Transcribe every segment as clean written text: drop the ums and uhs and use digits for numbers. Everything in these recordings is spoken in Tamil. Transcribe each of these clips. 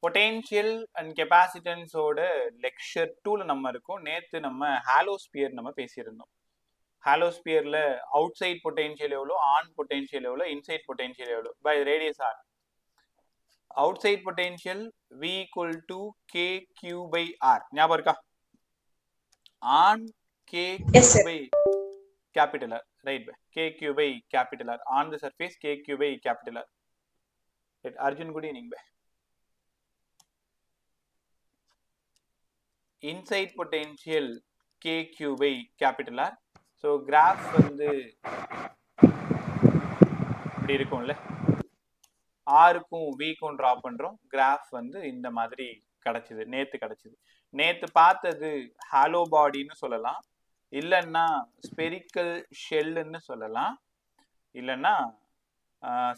பொட்டென்ஷியல் அண்ட் கெப்பாசிட்டன்ஸோட லெக்சர் 2ல நம்ம இருக்கோம். நேற்று நம்ம ஹாலோஸ்பியர் நம்ம பேசியிருந்தோம். ஹாலோஸ்பியர்ல அவுட் சைட் பொட்டென்ஷியல் எவ்வளோ, ஆன் பொட்டென்ஷியல் எவ்வளோ, இன்சைட் பொட்டென்ஷியல் எவ்வளோ by radius R. Outside potential V = KQ by R. ஞாபகம் இருக்கா? On KQ by capital R, right? KQ by capital R on the surface, KQ by capital R. Right. Arjun, good evening. Inside potential KQ by capital R. So graph வந்து இப்படி இருக்கும்ல, ஆருக்கும் வீக்கும் டிரா பண்றோம். கிராஃப் வந்து இந்த மாதிரி கிடைச்சது, நேத்து பார்த்தது ஹாலோ பாடின்னு சொல்லலாம், இல்லைன்னா ஸ்பெரிக்கல் ஷெல்லுன்னு சொல்லலாம், இல்லைன்னா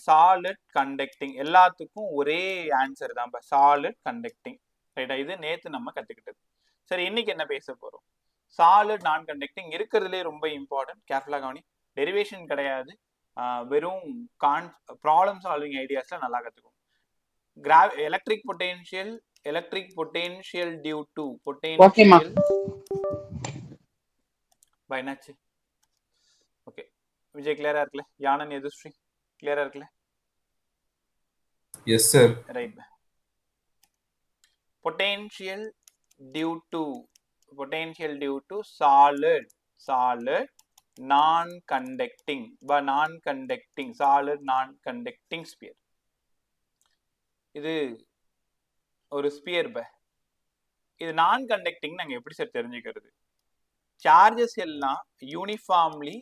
சாலிட் கண்டக்டிங். எல்லாத்துக்கும் ஒரே ஆன்சர் தான், சாலிட் கண்டக்டிங். ரைட்டா? இது நேத்து நம்ம கத்துக்கிட்டது. சரி, இன்னைக்கு என்ன பேச போறோம்? சாலிட் நான் கண்டக்டிங் இருக்கிறதுலே ரொம்ப இம்பார்ட்டன்ட். கேர்ஃபுல்லா கவனி. டெரிவேஷன் கிடையாது, வெறும் ப்ராப்ளம் சால்விங் ஐடியாஸ்ல நல்லா கத்துக்கும். Electric potential due to potential என்னாச்சு? ஓகே, விஜய் கிளியரா இருக்குல்ல? யானன் எதுஸ்ரீ கிளியரா இருக்குல்ல? Yes sir. Right. Potential due to solid non-conducting solid non-conducting sphere. இது ஒரு ஸ்பியர். இது நான் கண்டக்டிங் நாங்க எப்படி சார் தெரிஞ்சுக்கிறது? சார்ஜஸ் எல்லாம் யூனிஃபார்ம்லி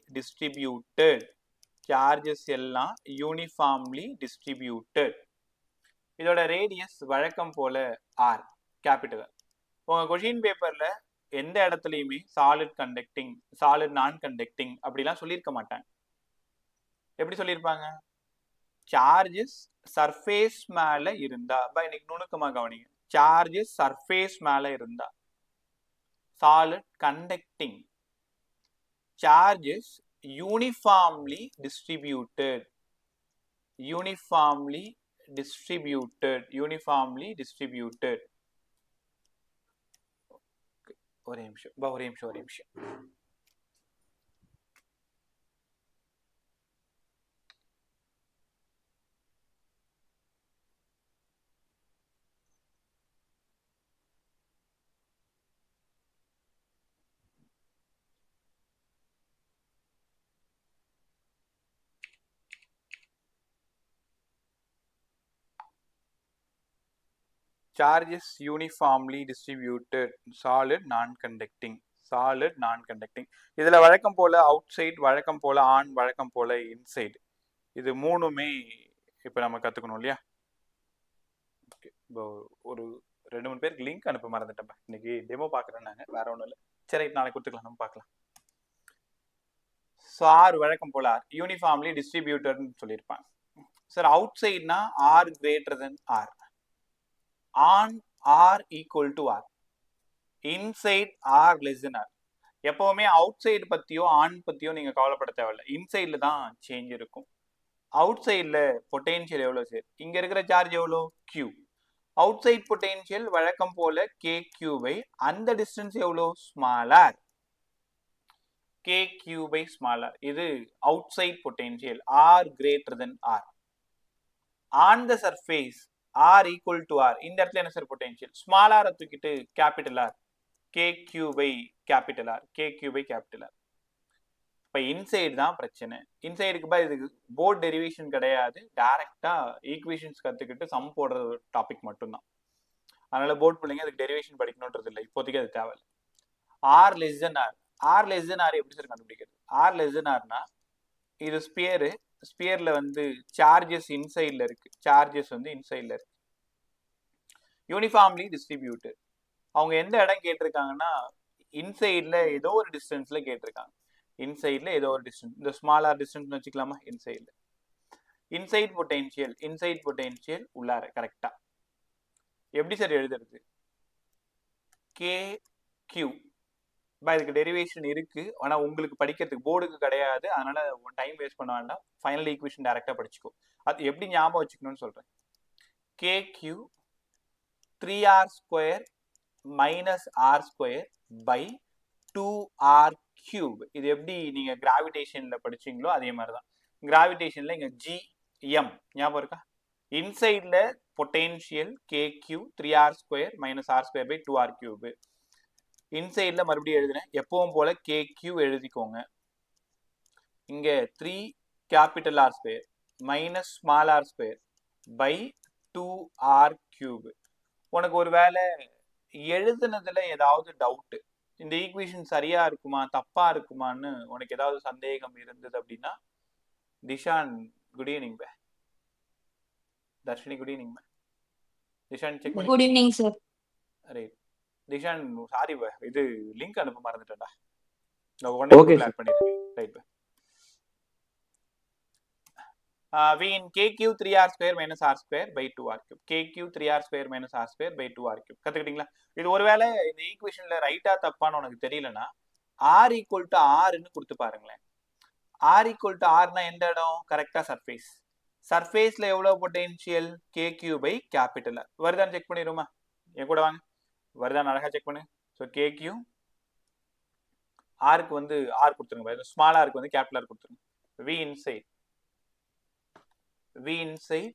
டிஸ்ட்ரிபியூட்டட். இதோட ரேடியஸ் வழக்கம் போல R, கேபிட்டல் R. உங்க கொஸ்டின் பேப்பர்ல எந்த இடத்துலையுமே solid conducting, solid non conducting அப்படிலாம் சொல்லியிருக்க மாட்டாங்க. எப்படி சொல்லியிருப்பாங்க? சார்ஜஸ் சர்ஃபேஸ் மேல இருந்தா, இன்னைக்கு நுணுக்கமா கவனிங்க, சார்ஜஸ் சர்ஃபேஸ் மேல இருந்தா solid conducting, charges uniformly distributed. ஒரே நிமிஷம். Charges uniformly distributed, solid non-conducting. இதுல வழக்கம் போல அவுட் சைட், வழக்கம் போல ஆன், வழக்கம் போல இன்சைடு. இது மூணுமே இப்ப நம்ம கத்துக்கணும் இல்லையா? ஒரு 2-3 பேருக்கு லிங்க் அனுப்ப மறந்துட்டேன். இன்னைக்கு டெமோ பாக்குறேன் நாங்க, வேற ஒண்ணும் இல்லை. சரி, நாளைக்கு கொடுத்துக்கலாம், நம்ம பார்க்கலாம். ஸோ ஆர் வழக்கம் போல ஆர் யூனிஃபார்ம்லி டிஸ்ட்ரிபியூட்டட்னு சொல்லியிருப்பாங்க. சார் அவுட் சைட்னா R greater than R, on R equal to R, inside R less than R. எப்பவுமே அவுட் சைடு பத்தியோ ஆன் பத்தியோ நீங்க கவலைப்பட தேவையில்லை, இன்சைட்ல தான் சேஞ்ச் இருக்கும். அவுட் சைட்ல பொட்டென்ஷியல் எவ்வளவு சார்? இங்க இருக்கிற சார்ஜ் எவ்வளோ? Q. அவுட் சைட் பொட்டென்ஷியல் வழக்கம் போல KQ by அந்த டிஸ்டன்ஸ் எவ்வளோ? Smaller, KQ by smaller. இது outside potential, R greater than R. On the surface R equal to R. இந்த இடத்துல என்ன சார் பொட்டென்ஷியல்? ஸ்மால் ஆர் தூக்கிட்டு capital R, KQ by capital R. இப்ப இன்சைடு தான் பிரச்சனை. இன்சைடுக்கு இதுக்கு போர்ட் டெரிவேஷன் கிடையாது, டைரக்டா ஈக்குவேஷன்ஸ் கத்துக்கிட்டு சம் போடுற டாபிக் மட்டும்தான். அதனால போர்ட் பிள்ளைங்க அதுக்கு டெரிவேஷன் படிக்கணும்ன்றது இல்லை, இப்போதைக்கு அது தேவையில்லை. R less than R எப்படி சார் கண்டுபிடிக்கிறது? R less than Rனா இது ஸ்பியர்ல வந்து சார்ஜஸ் இன்சைட்ல இருக்கு, யூனிஃபார்ம்லி டிஸ்ட்ரிபியூட்டட். அவங்க எந்த இடம் கேட்டிருக்காங்கன்னா இன்சைட்ல ஏதோ ஒரு டிஸ்டன்ஸ்ல கேட்டிருக்காங்க. இந்த ஸ்மாலர் டிஸ்டன்ஸ் வச்சுக்கலாமா? இன்சைட் பொட்டென்ஷியல் உள்ளார கரெக்டா எப்படி சார் எழுதுறது? KQ. இதுக்கு டெரிவேஷன் இருக்கு, ஆனா உங்களுக்கு படிக்கிறதுக்கு போர்டுக்கு கிடையாது, அதனால டைம் வேஸ்ட் பண்ண வேண்டாம். ஃபைனல் ஈக்குவேஷன் டைரக்டா படிச்சுக்கோ. அது எப்படி ஞாபகம் வச்சுக்கணும்னு சொல்றேன். KQ 3r square minus r square by 2r cube. இது எப்படி நீங்க கிராவிடேஷன்ல படிச்சீங்களோ அதே மாதிரி தான். கிராவிடேஷன்ல இங்க g m ஞாபகம் இருக்கா? இன்சைட்ல potential kq 3r square minus r square by 2r cube. இன்சைட்ல மறுபடியும் எழுதுறேன், எப்பவும் போல kq எழுதிக்கோங்க. இங்க 3 capital R square minus small r square by 2r cube. உனக்கு ஒரு வேளை எழுதுனதுல ஏதாவது டவுட், இந்த ஈக்குவேஷன் சரியா இருக்குமா தப்பா இருக்குமான்னு உனக்கு ஏதாவது சந்தேகம் இருந்தது அப்படின்னா, திஷான் குட் ஈவினிங் பே, தர்ஷினி குட் ஈவினிங் பே, திஷான் செக் பண்ணி. Good evening sir. Right Dishan, sorry பே, இது லிங்க் அனுப்ப மறந்துட்டேன்டா, நான் உடனே கிளியர் பண்ணிடுறேன். ரைட் பே. V in kq 3r square minus r square by 2r cube. kq 3r square minus r square by 2r cube. கத்துக்கிட்டீங்களா? இது ஒருவேளை இந்த ஈக்குவேஷன்ல ரைட்டா தப்பான்னு உனக்கு தெரியலனா r equal to r ன்னு கொடுத்து பாருங்களேன். r equal to r னா எந்த இடம்? கரெக்டா சர்ஃபேஸ். சர்ஃபேஸ்ல எவ்வளவு potential? kq by capital R. வருதான்னு செக் பண்ணிடுமா? என் கூட வாங்க, வருதான் அழகா செக் பண்ணு. ஸோ kq r க்கு வந்து r கொடுத்துருங்க, ஸ்மால் r க்கு வந்து கேபிட்டல் r கொடுத்துருங்க. v inside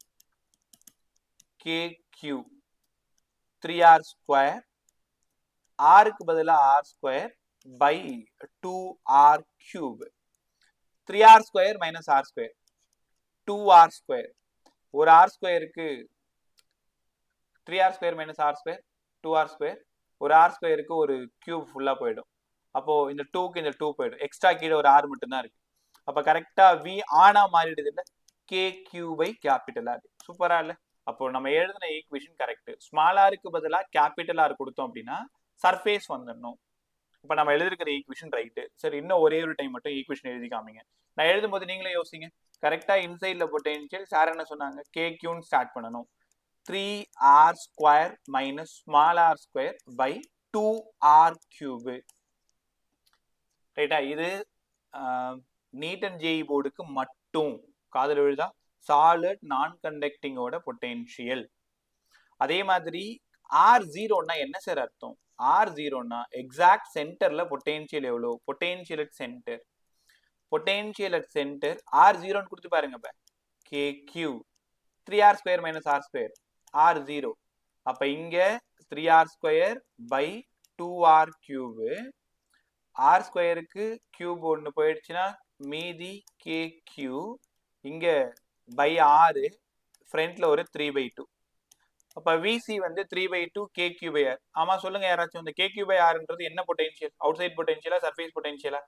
kq 3r square, r க்கு பதிலா r square by 2r cube. 3r square minus r square 2r square. ஒரு r squareக்கு 3r square minus r square 2r square. ஒரு r squareக்கு ஒரு cube ஃபுல்லா போயிடும். அப்போ இந்த 2க்கு இந்த 2 போயிடும், எக்ஸ்ட்ரா கீழே ஒரு r மட்டும் தான் இருக்கு. அப்ப கரெக்டா v ஆனா மாறிடுது இல்ல, kq by capital R. சூப்பரா இல்ல? அப்போ நம்ம எழுதின ஈக்குவேஷன் கரெக்ட். ஸ்மால் ஆருக்கு பதிலா கேபிட்டல் ஆர் கொடுத்தோம் அப்படின்னா சர்ஃபேஸ் வந்துடணும். இப்போ நம்ம எழுதிருக்கிற ஈக்குவேஷன் ரைட்டு. சரி, இன்னும் ஒரே ஒரு டைம் மட்டும் ஈக்குவேஷன் எழுதி காமிங்க. நான் எழுதும்போது நீங்களே யோசிங்க. கரெக்டா இன்சைட்ல பொட்டென்ஷியல் சார் என்ன சொன்னாங்க? kqன்னு ஸ்டார்ட் பண்ணணும். 3r square minus small r square by 2r cube. ரைட்டா? இது நீட் அண்ட் ஜேஇ போர்டுக்கு மட்டும். காதல் விழுதா? சாலிட் நான் கண்டக்டிங்கோட பொட்டென்ஷியல். அதே மாதிரி R0னா என்ன சார் அர்த்தம்? R0னா எக்ஸாக்ட் சென்டர்ல பொட்டென்ஷியல் எவ்வளோ? Potential at centre. Potential at centre R0ன்னு கொடுத்து பாருங்க. KQ 3r square minus r square R0. அப்ப இங்க 3r square by 2r cube. r ஸ்கொயருக்கு கியூப் ஒன்று போயிடுச்சுன்னா மீதி KQ. இங்க பை 6, ஃப்ரண்ட்ல ஒரு 3/2. அப்ப VC வந்து 3/2 KQ by R. ஆமா சொல்லுங்க யாராச்சும், இந்த KQ by Rன்றது என்ன பொட்டென்ஷியல்? அவுட் சைட் பொட்டென்ஷியலா சர்ஃபேஸ் பொட்டென்ஷியலா?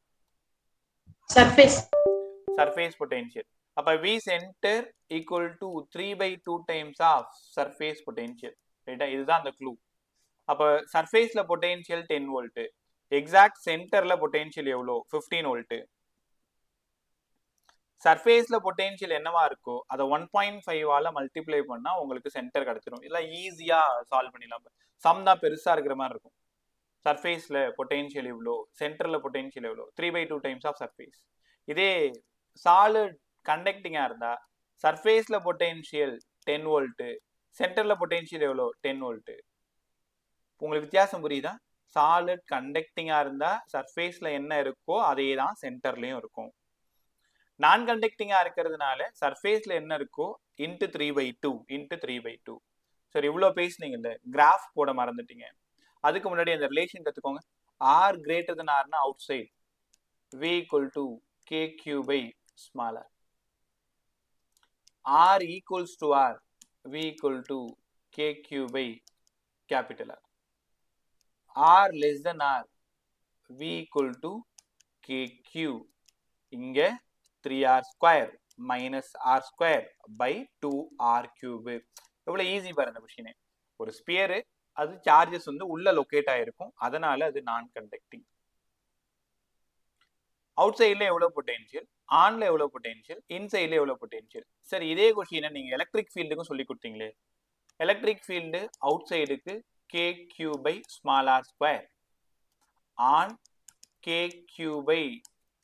சர்ஃபேஸ். Surface potential. அப்ப V center equal to 3/2 times of surface potential. ரைட்டா? இதுதான் அந்த க்ளூ. அப்ப சர்ஃபேஸ்ல பொட்டென்ஷியல் 10 வோல்ட், எக்ஸாக்ட் சென்டர்ல பொட்டென்ஷியல் எவ்வளோ? 15 வோல்ட். சர்ஃபேஸ்ல பொட்டென்ஷியல் என்னவா இருக்கோ அதை 1.5 மல்டிப்ளை பண்ணா உங்களுக்கு சென்டர் கிடைச்சிடும். இதெல்லாம் ஈஸியா சால்வ் பண்ணிடலாம். சம் தான் பெருசா இருக்கிற மாதிரி இருக்கும். சர்ஃபேஸ்ல பொட்டென்ஷியல் எவ்வளோ, சென்டர்ல பொட்டென்ஷியல் எவ்வளோ, 3/2 டைம்ஸ் ஆஃப் சர்ஃபேஸ். இதே சாலிட் கண்டக்டிங்கா இருந்தா சர்ஃபேஸ்ல பொட்டென்ஷியல் 10 வோல்ட், சென்டர்ல பொட்டென்ஷியல் எவ்வளோ? 10 வோல்ட். உங்களுக்கு வித்தியாசம் புரியுதா? சாலிட் கண்டக்டிங்கா இருந்தா சர்ஃபேஸ்ல என்ன இருக்கோ அதே தான் சென்டர்லயும் இருக்கும். நான் கண்டக்டிங்கா இருக்கிறதுனால சர்ஃபேஸ்ல என்ன இருக்கோ இன்ட்டு 3/2. சரி, இவ்வளவு பேசுனீங்கல்ல, கிராஃப் போட மறந்துட்டீங்க. அதுக்கு முன்னாடி அந்த ரிலேஷன் கத்துக்கோங்க. R greater than R னா outside, V equal to KQ by small r. R equals to R, V equal to KQ by capital R. R less than R, V equal to KQ. இங்க 3r square minus r square by 2r cube. எவ்வளவு ஈஸி பாருங்க கொஸ்டின். ஒரு ஸ்பியர், அது சார்ஜஸ் வந்து உள்ள லொகேட் ஆயிருக்கும், அதனால அது நான் கண்டக்டிங். அவுட் சைட்ல எவ்வளவு பொட்டென்ஷியல், ஆன்ல எவ்வளவு பொட்டென்ஷியல், இன்சைட்ல எவ்வளவு பொட்டென்ஷியல். சரி, இதே கொஸ்டினை நீங்க எலக்ட்ரிக் ஃபீல்டுக்கும் சொல்லி கொடுத்தீங்களே. எலக்ட்ரிக் ஃபீல்டு அவுட் சைடுக்கு KQ by small r square, on KQ by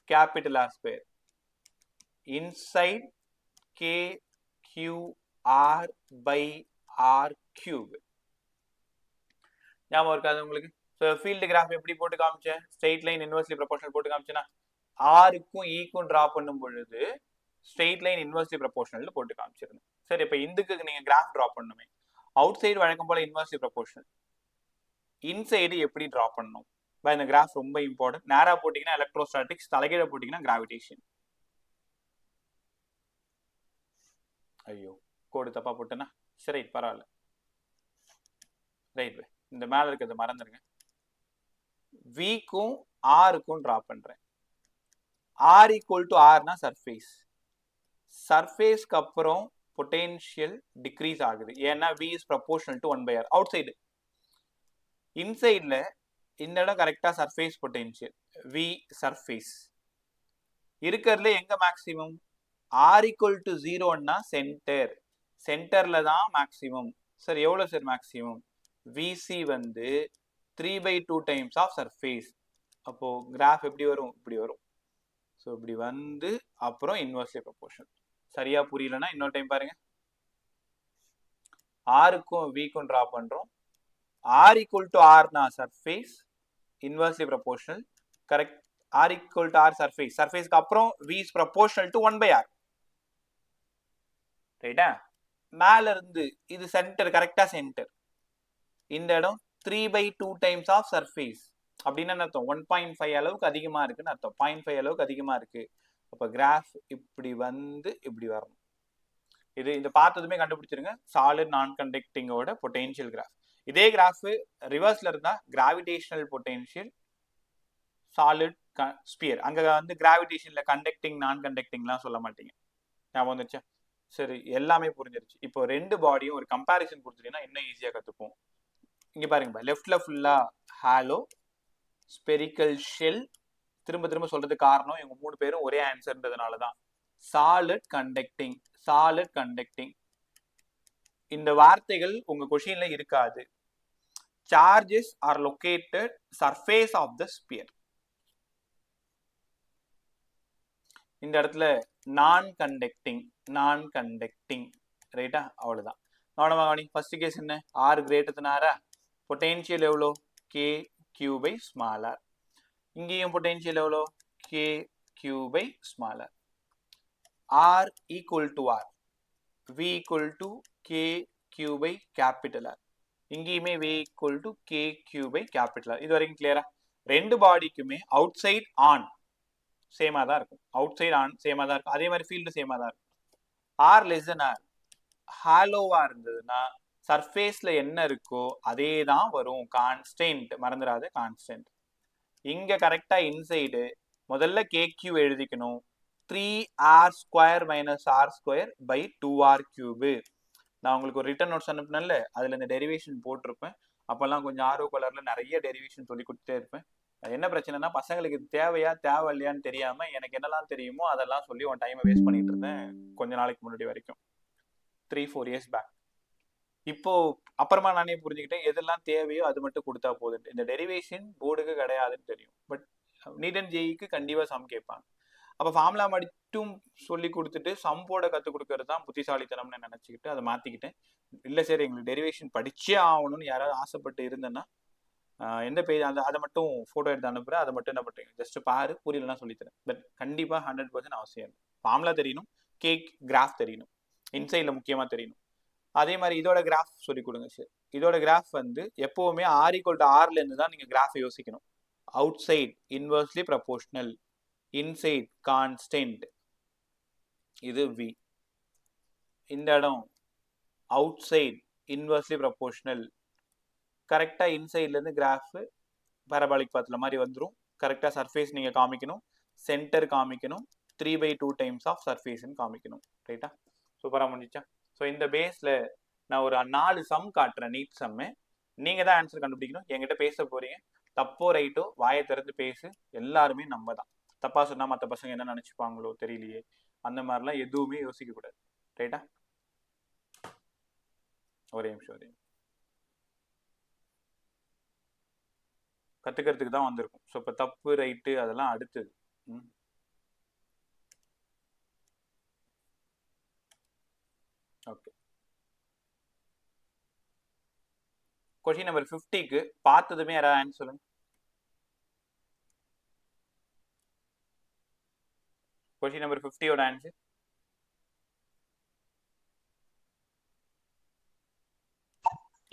capital R square, inside KQR by R cube. ஞாபகம் இருக்காது உங்களுக்கு? ஸோ ஃபீல்டு கிராஃப் எப்படி போட்டு காமிச்சேன்? ஸ்ட்ரெயிட் லைன் இன்வெர்ஸ்லி ப்ரொபோஷனல் போட்டு காமிச்சேன்னா ஆருக்கும் ஈக்கும் டிரா பண்ணும் பொழுது ஸ்ட்ரெயிட் லைன் இன்வெர்ஸ்லி ப்ரொபோஷனல் போட்டு காமிச்சிருந்தேன். சரி, இப்போ இந்துக்கு நீங்க கிராஃப் டிரா பண்ணணுமே, அவுட் சைடு வழக்கம் போல இன்வெர்ஸ்லி ப்ரொபோஷனல், இன்சைடு எப்படி டிரா பண்ணணும்? இந்த கிராஃப் ரொம்ப இம்பார்ட்டன்ட். நேரா போட்டீங்கன்னா எலக்ட்ரோஸ்டாட்டிக்ஸ், தலைகீழ போட்டீங்கன்னா கிராவிடேஷன். ஐயோ, கோடு தப்பா போட்டேன்னா சரி பரவாயில்ல. ரைட், இந்த மேல இருக்கிறத மறந்துடுங்க. விக்கும் ஆருக்கும் டிரா பண்றேன். ஆர் ஈக்குவல் டு ஆர்னா சர்ஃபேஸ். சர்ஃபேஸ்க்கு அப்புறம் பொட்டென்ஷியல் டிக்ரீஸ் ஆகுது, ஏன்னா V is proportional to 1/r. Outside, இன்சைட்ல இந்த இடம் கரெக்டா சர்ஃபேஸ் பொட்டென்ஷியல் வி சர்ஃபேஸ் இருக்கிறதுல எங்க மேக்ஸிமம்? ஆர் ஈக்குவல் டு 0ன்னா சென்டர், சென்டர்ல தான் மேக்ஸிமம். சார் எவ்வளவு சார் மேக்ஸிமம்? விசி வந்து 3/2 டைம்ஸ் ஆஃப் சர்ஃபேஸ். அப்போ கிராஃப் எப்படி வரும்? இப்படி வரும். ஸோ இப்படி வந்து அப்புறம் இன்வெர்ஸ்லி ப்ரொபோஷனல். சரியா புரியலன்னா இன்னொரு டைம் பாருங்க. ஆருக்கும் விக்கும் டிரா பண்றோம். ஆர் ஈக்குவல் டு ஆர்னா surface, inversely proportional. Correct. R equal to R surface, சர்ஃபேஸ்க்கு அப்புறம் V is proportional to 1/r. ரைட்டா? மேல இருந்து இது சென்டர், கரெக்டா சென்டர். இந்த இடம் 3/2 டைம்ஸ் ஆஃப் சர்ஃபேஸ் அப்படின்னு அர்த்தம். 1.5 அளவுக்கு அதிகமா இருக்குன்னு அர்த்தம். 0.5 அளவுக்கு அதிகமா இருக்கு. அப்ப கிராஃப் இப்படி வந்து இப்படி வரணும். இது இந்த பார்த்ததுமே கண்டுபிடிச்சிருங்க, சாலிட் நான் கண்டக்டிங்கோட பொட்டென்ஷியல் கிராஃப். இதே கிராஃப் ரிவர்ஸ்ல இருந்தா கிராவிடேஷனல் பொட்டென்ஷியல் சாலிட் ஸ்பியர். அங்க வந்து கிராவிடேஷன்ல கண்டக்டிங் நான் கண்டக்டிங்லாம் சொல்ல மாட்டீங்க. ஞாபகம் வந்துச்சா? சரி, எல்லாமே புரிஞ்சிருச்சு. இப்போ ரெண்டு பாடியும் ஒரு கம்பேரிசன் கொடுத்துட்டீங்கன்னா இன்னும் ஈஸியா கத்துப்போம். இங்க பாருங்க, லெஃப்ட்ல ஃபுல்லா ஹாலோ ஸ்பெரிக்கல் ஷெல். திரும்ப திரும்ப சொல்றது காரணம் இவங்க மூணு பேரும் ஒரே ஆன்சர்ன்றதுனால தான். Solid conducting, solid conducting. இந்த வார்த்தைகள் உங்க கொஷின்ல இருக்காது. Charges are located surface of the sphere. இந்த இடத்துல நான் கண்டக்டிங், நான் கண்டக்டிங். ரைட்டா? அவ்வளவுதான். கவனமா கவனி. ஃபர்ஸ்ட் கேஸ் என்ன? ஆர் கிரேட்டர் தென் ஆரா? பொட்டென்ஷியல் எவ்வளோ? K Q by small R. இங்கேயும் பொட்டென்ஷியல் எவ்வளோ? K Q by small R. R equal to R, V equal to K Q by capital R. இங்கேயுமே V equal to K Q by capital R. இது வரைக்கும் கிளியரா? ரெண்டு பாடிக்குமே அவுட் சைட் ஆன் சேமா தான் இருக்கும். அவுட் சைட் ஆன் சேமா தான் இருக்கும். அதே மாதிரி ஃபீல்டு சேமா தான் இருக்கும். ஆர் லெஸ் தென் ஆர், ஹாலோவா இருந்ததுன்னா சர்ஃபேஸ்ல என்ன இருக்கோ அதே தான் வரும். கான்ஸ்டன்ட், மறந்துடாது கான்ஸ்டன்ட். இங்க கரெக்டா இன்சைடு முதல்ல கேக்யூ எழுதிக்கணும். 3r² minus r² by 2r³. நான் உங்களுக்கு ஒரு ரிட்டன் நோட்ஸ் அனுப்புனேன்ல, அதுல இந்த டெரிவேஷன் போட்டிருப்பேன். அப்பெல்லாம் கொஞ்சம் ஆர்வ கலர்ல நிறைய டெரிவேஷன் சொல்லி கொடுத்துட்டே இருப்பேன். என்ன பிரச்சனைனா பசங்களுக்கு தேவையா தேவை இல்லையான்னு தெரியாம எனக்கு என்னெல்லாம் தெரியுமோ அதெல்லாம் சொல்லி உன் டைமை வேஸ்ட் பண்ணிட்டு இருந்தேன் கொஞ்ச நாளைக்கு முன்னாடி வரைக்கும், 3-4 இயர்ஸ் பேக். இப்போ அப்புறமா நானே புரிஞ்சுக்கிட்டேன் எதெல்லாம் தேவையோ அது மட்டும் கொடுத்தா போதும். இந்த டெரிவேஷன் போர்டுக்கு கிடையாதுன்னு தெரியும், பட் நீட் அண்ட் ஜேஇக்கு கண்டிப்பா சம் கேட்பாங்க. அப்ப ஃபார்முலா மட்டும் சொல்லி கொடுத்துட்டு சம் போட கற்றுக் கொடுக்கறது தான் புத்திசாலித்தனம்னு நினைச்சுக்கிட்டு அதை மாத்திக்கிட்டேன். இல்லை சரி எங்களுக்கு டெரிவேஷன் படிச்சே ஆகணும்னு யாராவது ஆசைப்பட்டு இருந்தேன்னா எந்த பேஜ் அந்த அதை மட்டும் ஃபோட்டோ எடுத்து அனுப்புகிறேன். அதை மட்டும் என்ன பண்ணுறீங்க, ஜஸ்ட் பாரு, புரியலன்னா சொல்லித்தரேன். பட் கண்டிப்பாக 100% அவசியம் இல்லை. ஃபார்முலா தெரியணும், கேக் கிராஃப் தெரியணும், இன்சைடில் முக்கியமாக தெரியணும். அதே மாதிரி இதோட கிராஃப் சொல்லி கொடுங்க சார். இதோட கிராஃப் வந்து எப்போவுமே ஆர் ஈக்குவல் டு ஆர்லேருந்து தான் நீங்கள் கிராஃப் யோசிக்கணும். Outside inversely proportional, inside constant. இது வி. இந்த இடம் அவுட் சைட் இன்வெர்ஸ்லி ப்ரொபோஷனல். கரெக்டா இன்சைட்ல இருந்து கிராஃப் பாரபாலிக் பாத்துல மாதிரி வந்துடும். கரெக்டா சர்ஃபேஸ் நீங்க காமிக்கணும், சென்டர் காமிக்கணும், 3/2 டைம்ஸ் ஆஃப் சர்ஃபேஸ் காமிக்கணும். ரைட்டா? சூப்பரா முடிஞ்சா? ஸோ இந்த பேஸ்ல நான் ஒரு 4 சம் காட்டுறேன், நீட் சம்மு. நீங்க தான் ஆன்சர் கண்டுபிடிக்கணும். என்கிட்ட பேச போறீங்க, தப்போ ரைட்டோ வாயை திறந்து பேசு. எல்லாருமே நம்ம தான். தப்பா சொன்னா மற்ற பசங்க என்ன நினைச்சுப்பாங்களோ தெரியலையே, அந்த மாதிரிலாம் எதுவுமே யோசிக்க கூடாது. ரைட்டா? ஒரே நிமிஷம், ஒரே நிமிஷம். கத்துக்கிறதுக்கு தான் வந்திருக்கும். ஸோ இப்போ தப்பு ரைட்டு அதெல்லாம் அடுத்தது. ஓகே, கொஸ்டின் நம்பர் 50க்கு பார்த்ததுமே யாராவது ஆன்சர் சொல்லுங்க. கொஸ்டின் நம்பர் 50யோட ஆன்சர்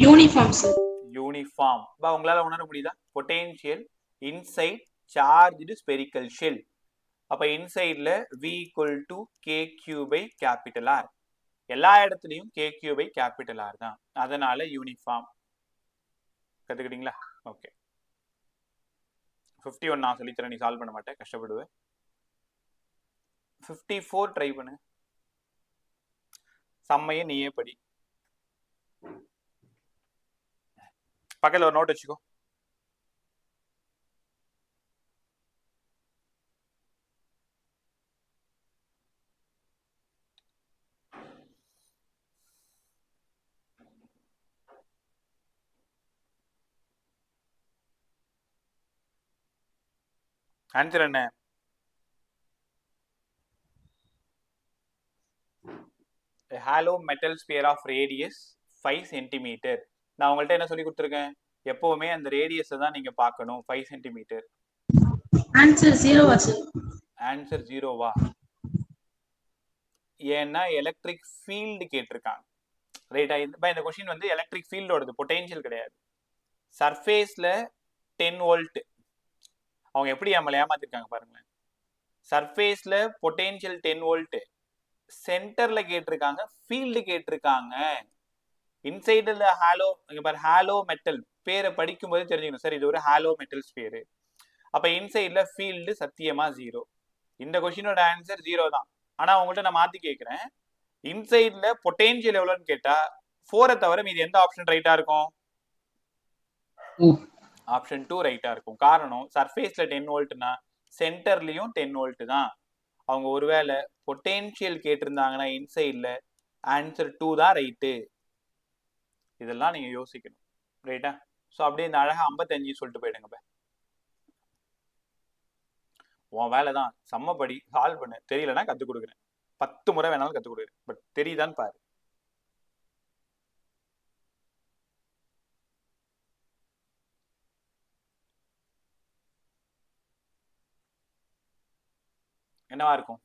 யூனிஃபார்ம் சார். யூனிஃபார்ம். உங்களால உணர முடியுதா? Potential inside charged spherical shell. அப்ப இன்சைட்ல v equal to KQ by capital R. எல்லா இடத்துலையும் KQ பை கேபிட்டல் R தான். அதனால யூனிஃபார்ம். கத்துக்கிட்டீங்களா? ஓகே. 51 நான் சொல்லித்தரேன், நீ சால்வ் பண்ண மாட்டேன், கஷ்டப்படுவேன். 54 ட்ரை பண்ணு. செம்மையை நீயே படி. பக்கத்தில் ஒரு நோட் வச்சுக்கோ. ஆன்சர் என்ன? A hollow metal sphere of radius 5 centimetre. நான் உங்கள்ட்ட என்ன சொல்லி கொடுத்துருக்கேன்? எப்பவுமே அந்த ரேடியஸை தான் நீங்க பார்க்கணும். 5 சென்டிமீட்டர். ஆன்சர் 0வா சார்? ஆன்சர் 0வா? ஏன்னா எலக்ட்ரிக் ஃபீல்டு கேட்டிருக்காங்க. ரைட்டா? இந்த கொஸ்டின் வந்து எலக்ட்ரிக் ஃபீல்டோடது, பொட்டென்ஷியல் கிடையாது. சர்ஃபேஸ்ல 10 வோல்ட். அவங்க எப்படி நம்மளை ஏமாத்திருக்காங்க பாருங்களேன். சர்ஃபேஸ்ல பொட்டென்ஷியல் 10 வோல்ட், சென்டர்ல கேட்டிருக்காங்க, ஃபீல்டு கேட்டிருக்காங்க. இன்சைடுல ஹாலோ, இங்க பாரு, ஹாலோ மெட்டல் பேரை படிக்கும் போது தெரிஞ்சுக்கணும் சார் இது ஒரு ஹாலோ மெட்டல் ஸ்பியர். அப்ப இன்சைட்ல ஃபீல்டு சத்தியமா 0. இந்த கொஸ்டினோட ஆன்சர் 0 தான். ஆனா உங்கள்கிட்ட நான் மாத்தி கேட்கிறேன், இன்சைட்ல பொட்டென்ஷியல் எவ்வளவுன்னு கேட்டா 4 தவிர மீது எந்த ஆப்ஷன் ரைட்டா இருக்கும்? ஆப்ஷன் 2 ரைட்டா இருக்கும். காரணம் சர்ஃபேஸ்ல 10 வோல்ட்னா சென்டர்லயும் 10 வோல்ட் தான். அவங்க ஒருவேளை பொட்டென்ஷியல் கேட்டிருந்தாங்கன்னா இன்சைட்ல ஆன்சர் 2 தான் ரைட்டு. இதெல்லாம் நீங்க யோசிக்கணும். ரைட்டா? ஸோ அப்படியே இந்த அழகா 55 சொல்லிட்டு போயிடுங்க. உன் வேலை தான், செம்மப்படி சால்வ் பண்ணு. தெரியலன்னா கற்றுக் கொடுக்குறேன், 10 முறை வேணாலும் கற்றுக் கொடுக்குறேன். பட் தெரியுதான்னு பாரு. என்னவா இருக்கும்?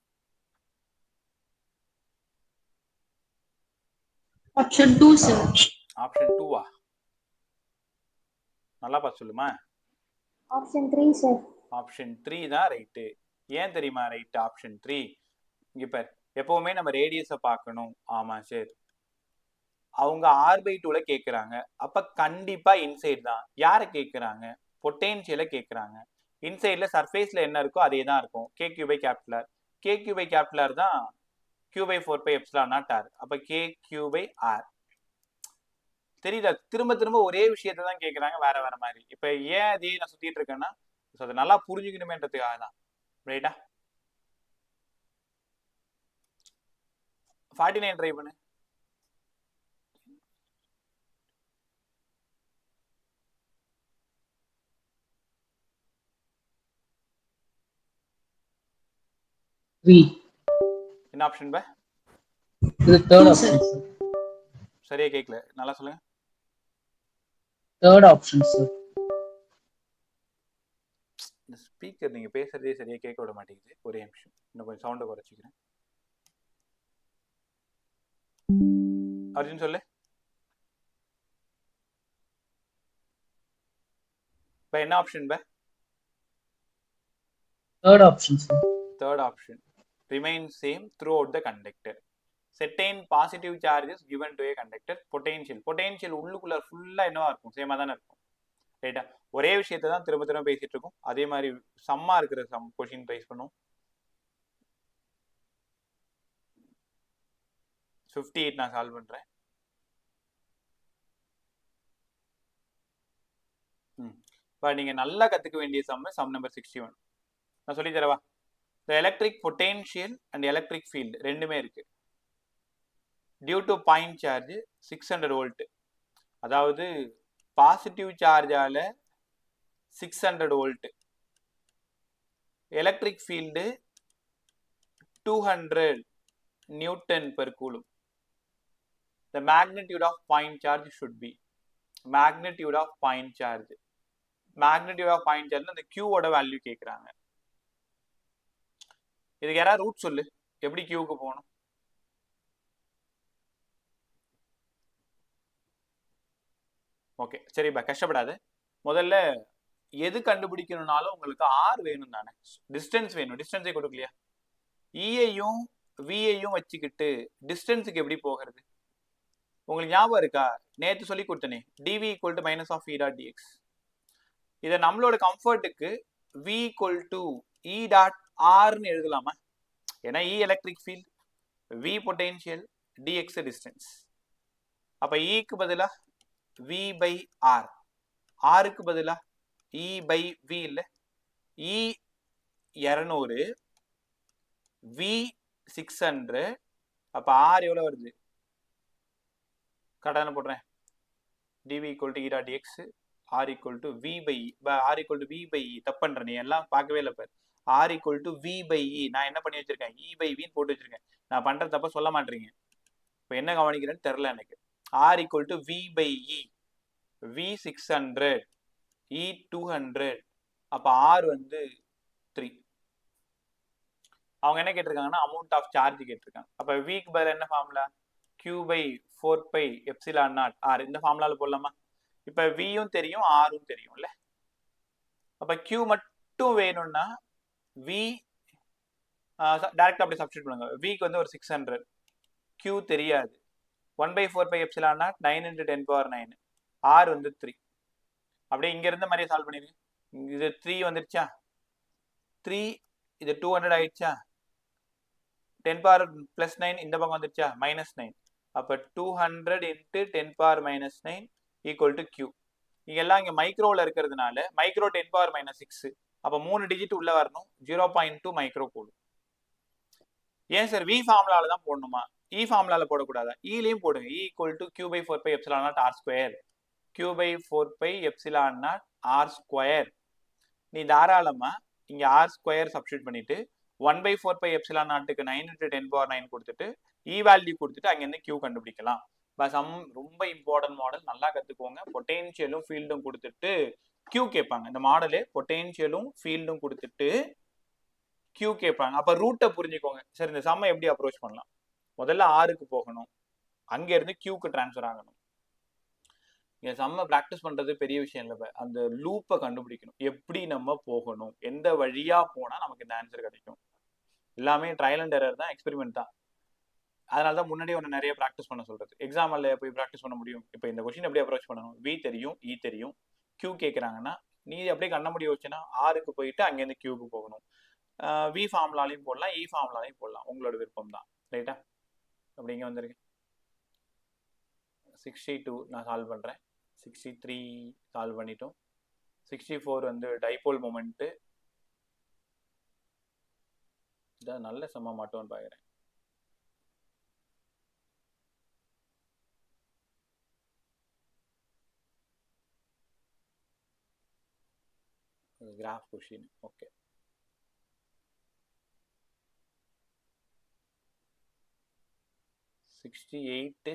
ஆப்ஷன் 2 சார். ஆப்ஷன் 2வா? நல்லா பார்த்து சொல்லுமா. Option 3 sir. ஆப்ஷன் 3 தான் ரைட்டு. ஏன் தெரியுமா ரைட் ஆப்ஷன் 3? இங்க பாரு, எப்பவுமே நம்ம ரேடியஸை பார்க்கணும். ஆமா சார். அவங்க R/2ல கேட்குறாங்க, அப்ப கண்டிப்பா இன்சைட் தான். யாரை கேட்குறாங்க? பொட்டென்ஷியலை கேட்குறாங்க. இன்சைட்ல சர்ஃபேஸ்ல என்ன இருக்கோ அதே தான் இருக்கும். KQ by capital R. KQ by capital R தான் Q/4πε0R. அப்ப KQ பை R. தெரியுதா? திரும்ப திரும்ப ஒரே விஷயத்தை தான் கேட்குறாங்க, வேற வேற மாதிரி. இப்ப ஏன் அதையே நான் சுத்திட்டு இருக்கேன்னா அதை நல்லா புரிஞ்சுக்கணுமேன்றதுக்காக தான். ரைட்டா? 49 ட்ரை பண்ணு. என்ன ஆப்ஷன் பா? இது தேர்ட் ஆப்ஷன் சார். சரியா கேட்கல, நல்லா சொல்லுங்க. Third option sir. இந்த ஸ்பீக்கர் நீங்க பேசுறதே சரியா கேட்க விட மாட்டேங்குது. ஒரே நிமிஷம், இன்னும் கொஞ்சம் சவுண்டை குறைச்சிக்கிறேன். அர்ஜுன் சொல்லு. இப்போ என்ன ஆப்ஷன் பா? Third option sir. Third option. Remain same throughout the conductor. Certain positive charges given to a conductor. Potential உள்ளுக்குள்ள ஃபுல்லா என்னவா இருக்கும்? சேமா தானே இருக்கும். ரைட்டா? ஒரே விஷயத்தை தான் திரும்ப திரும்ப பேசிட்டு இருக்கோம். அதே மாதிரி சம்மா இருக்கிற சம் கொஸ்டின் ரைஸ் பண்ணும். 58 நான் சால்வ் பண்றேன். நீங்க நல்லா கத்துக்க வேண்டிய சம் நம்பர் 61 நான் சொல்லி தரவா? The electric potential and electric field ரெண்டுமே இருக்கு. Due to point charge 600 volt. அதாவது பாசிட்டிவ் சார்ஜால 600 volt. Electric field 200 Newton per coulomb. The magnitude of point charge should be. Magnitude of point charge. Magnitude of point charge அந்த கியூவோட வேல்யூ கேட்குறாங்க. இதுக்கு யாராவது ரூட் சொல்லு, எப்படி கியூக்கு போகணும்? ஓகே சரிப்பா, கஷ்டப்படாது. முதல்ல எது கண்டுபிடிக்கணும்னாலும் உங்களுக்கு ஆர் வேணும் தானே, டிஸ்டன்ஸ் வேணும். டிஸ்டன்ஸே கொடுக்கலையா? இஐயும் விஐயும் வச்சுக்கிட்டு டிஸ்டன்ஸுக்கு எப்படி போகிறது? உங்களுக்கு ஞாபகம் இருக்கா? நேற்று சொல்லி கொடுத்தனே, d V equal to minus of E dot d x. இதை நம்மளோட கம்ஃபர்ட்டுக்கு V equal to E dot ஆர்னு எழுதலாமா? ஏன்னா E electric field, V potential, d x distance. அப்ப இக்கு பதிலா வி பை ஆர், ஆருக்கு பதிலா இ பை வி. இல்ல இ 200, வி 600. அப்ப ஆர் எவ்வளவு வருது? கடான போடுறேன், d V equal to E dot d x, R equal to V by R equal to V by E. தப்புன்ற நீ எல்லாம் பார்க்கவே இல்லை பாரு. R equal to V by E. நான் என்ன பண்ணி வச்சிருக்கேன்? இ பை வின்னு போட்டு வச்சிருக்கேன். நான் பண்ற தப்ப சொல்ல மாட்டீங்க. இப்போ என்ன கவனிக்கிறேன்னு தெரியல எனக்கு. R equal to V by E, V 600, E 200. அப்ப ஆர் வந்து 3. அவங்க என்ன கேட்டிருக்காங்கன்னா அமௌண்ட் ஆஃப் சார்ஜ் கேட்டிருக்காங்க. அப்ப விக்கு பதில் என்ன formula? Q by 4 by epsilon naught R. இந்த ஃபார்முலால போடலாமா? இப்ப வியும் தெரியும் ஆரும் தெரியும்ல. அப்ப கியூ மட்டும் வேணும்னா வி டைரக்டா அப்படியே சப்ஸ்டிட் பண்ணுங்க. விக்கு வந்து ஒரு 600, கியூ தெரியாது. 1/4 பை எப்சிலான் நாட் 9 × 10⁹. ஆர் வந்து 3. அப்படியே இங்க இருந்த மாதிரியே சால்வ் பண்ணிருங்க. இது 3 வந்துருச்சா? 3 இது 200 ஆயிடுச்சா? 10⁻+9 இந்த பக்கம் வந்துருச்சா? -9. அப்ப 200 × 10⁻−9 ஈக்குவல் டு கியூ. இங்கெல்லாம் இங்க மைக்ரோல இருக்கிறதுனால மைக்ரோ 10⁻−6. அப்ப 3 டிஜிட் உள்ள வரணும். 0.2 மைக்ரோ கூடும். ஏன் சார் வி ஃபார்முலால தான் போடணுமா? இ ஃபார்முலால போடக்கூடாதா? இலையும் போடுங்க. E equal to Q by 4 by epsilon naught R square, Q by 4 by epsilon naught R square. நீ தாராளமா இங்க ஆர் ஸ்கொயர் சப்ஸ்டிட் பண்ணிட்டு 1/4 பை எப்சிலான் நாட்டுக்கு 9 × 10⁻9 கொடுத்துட்டு இ வேல்யூ கொடுத்துட்டு அங்கிருந்து கியூ கண்டுபிடிக்கலாம். சம் ரொம்ப இம்பார்ட்டன்ட் மாடல், நல்லா கத்துக்கோங்க. பொட்டென்ஷியலும் ஃபீல்டும் கொடுத்துட்டு கியூ கேட்பாங்க. இந்த மாடலே பொட்டென்ஷியலும் ஃபீல்டும் கொடுத்துட்டு கியூ கேட்பாங்க. அப்ப ரூட்டை புரிஞ்சுக்கோங்க. சரி, இந்த சம்மை எப்படி அப்ரோச் பண்ணலாம்? முதல்ல ஆருக்கு போகணும், அங்க இருந்து கியூக்கு டிரான்ஸ்ஃபர் ஆகணும். இங்க சம்ம பிராக்டிஸ் பண்றது பெரிய விஷயம் இல்லை. அந்த லூப்பை கண்டுபிடிக்கணும். எப்படி நம்ம போகணும், எந்த வழியா போனா நமக்கு இந்த ஆன்சர் கிடைக்கும். எல்லாமே ட்ரையல் அண்ட் எரர் தான், எக்ஸ்பெரிமெண்ட் தான். அதனாலதான் முன்னாடியே ஒன்று நிறைய ப்ராக்டிஸ் பண்ண சொல்றது. எக்ஸாம்ல போய் ப்ராக்டிஸ் பண்ண முடியும். இப்போ இந்த கொஸ்டின் எப்படி அப்ரோச் பண்ணணும்? வி தெரியும், இ தெரியும், கியூ கேட்குறாங்கன்னா நீ அப்படியே கண்ண முடிய வச்சுன்னா ஆருக்கு போயிட்டு அங்கேருந்து கியூக்கு போகணும். வி ஃபார்முலாலையும் போடலாம், இ ஃபார்முலாலையும் போடலாம், உங்களோட விருப்பம் தான். ரைட்டா? அப்படி இங்கே வந்திருக்கு. 62 நான் சால்வ் பண்ணுறேன். 63 சால்வ் பண்ணிட்டோம். 64 வந்து டைபோல் மொமெண்ட்டு. இதான் நல்ல சம மாட்டோம்னு பார்க்குறேன். Graph question. ஓகே, $68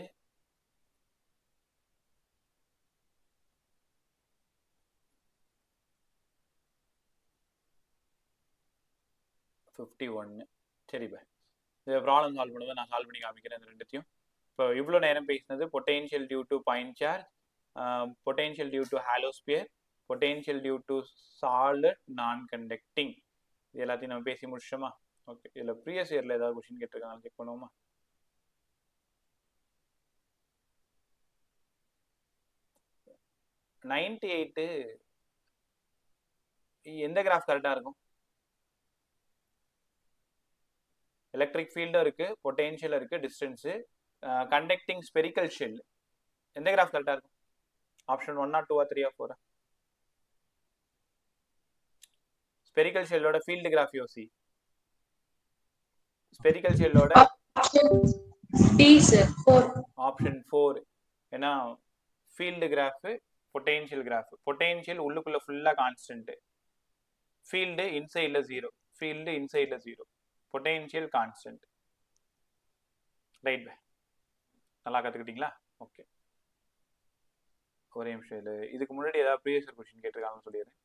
51. சரி பை, இந்த ப்ராப்ளம் சால்வ் பண்ணும்போது நான் சால்வ் பண்ணி காமிக்கிறேன் இந்த ரெண்டுத்தையும். இப்போ இவ்வளோ நேரம் பேசினது potential due to point charge, potential due to hollow sphere, potential due to solid non conducting. இது எல்லாத்தையும் நம்ம பேசி முடிச்சோமா? ஓகே, இதில் ப்ரீவியஸ் இயரில் ஏதாவது கொஸ்டின் கேட்டிருக்காங்க, செக் பண்ணுவோமா? $98 எந்த கிராஃப் கரெக்டாக இருக்கும்? எலக்ட்ரிக் ஃபீல்டும் இருக்கு, பொட்டென்ஷியல் இருக்கு, டிஸ்டன்ஸு, கண்டக்டிங் ஸ்பெரிக்கல் ஷெல். எந்த கிராஃப் கரெக்டாக இருக்கும்? ஆப்ஷன் 1 2 3 4? ஸ்பெரிக்கல் ஷெல்லோட ஃபீல்டு கிராஃப் யோசி. ஸ்பெரிக்கல் ஷெல்லோட ஆப்ஷன் 4. ஏன்னா field graph, potential graph. Potential உள்ளுக்குள்ள ஃபுல்லா கான்ஸ்டன்ட், ஃபீல்டு இன்சைட்ல 0, ஃபீல்டு இன்சைட்ல 0, பொட்டென்ஷியல் கான்ஸ்டன்ட். ரைட் பை, நல்லா கத்துக்கிட்டீங்களா? ஓகே ஒரே நிமிஷம் இல்லை, இதுக்கு முன்னாடி ஏதாவது ப்ரீவியஸ் கொஸ்டின் கேட்டிருக்காங்கன்னு சொல்லிடுறேன்.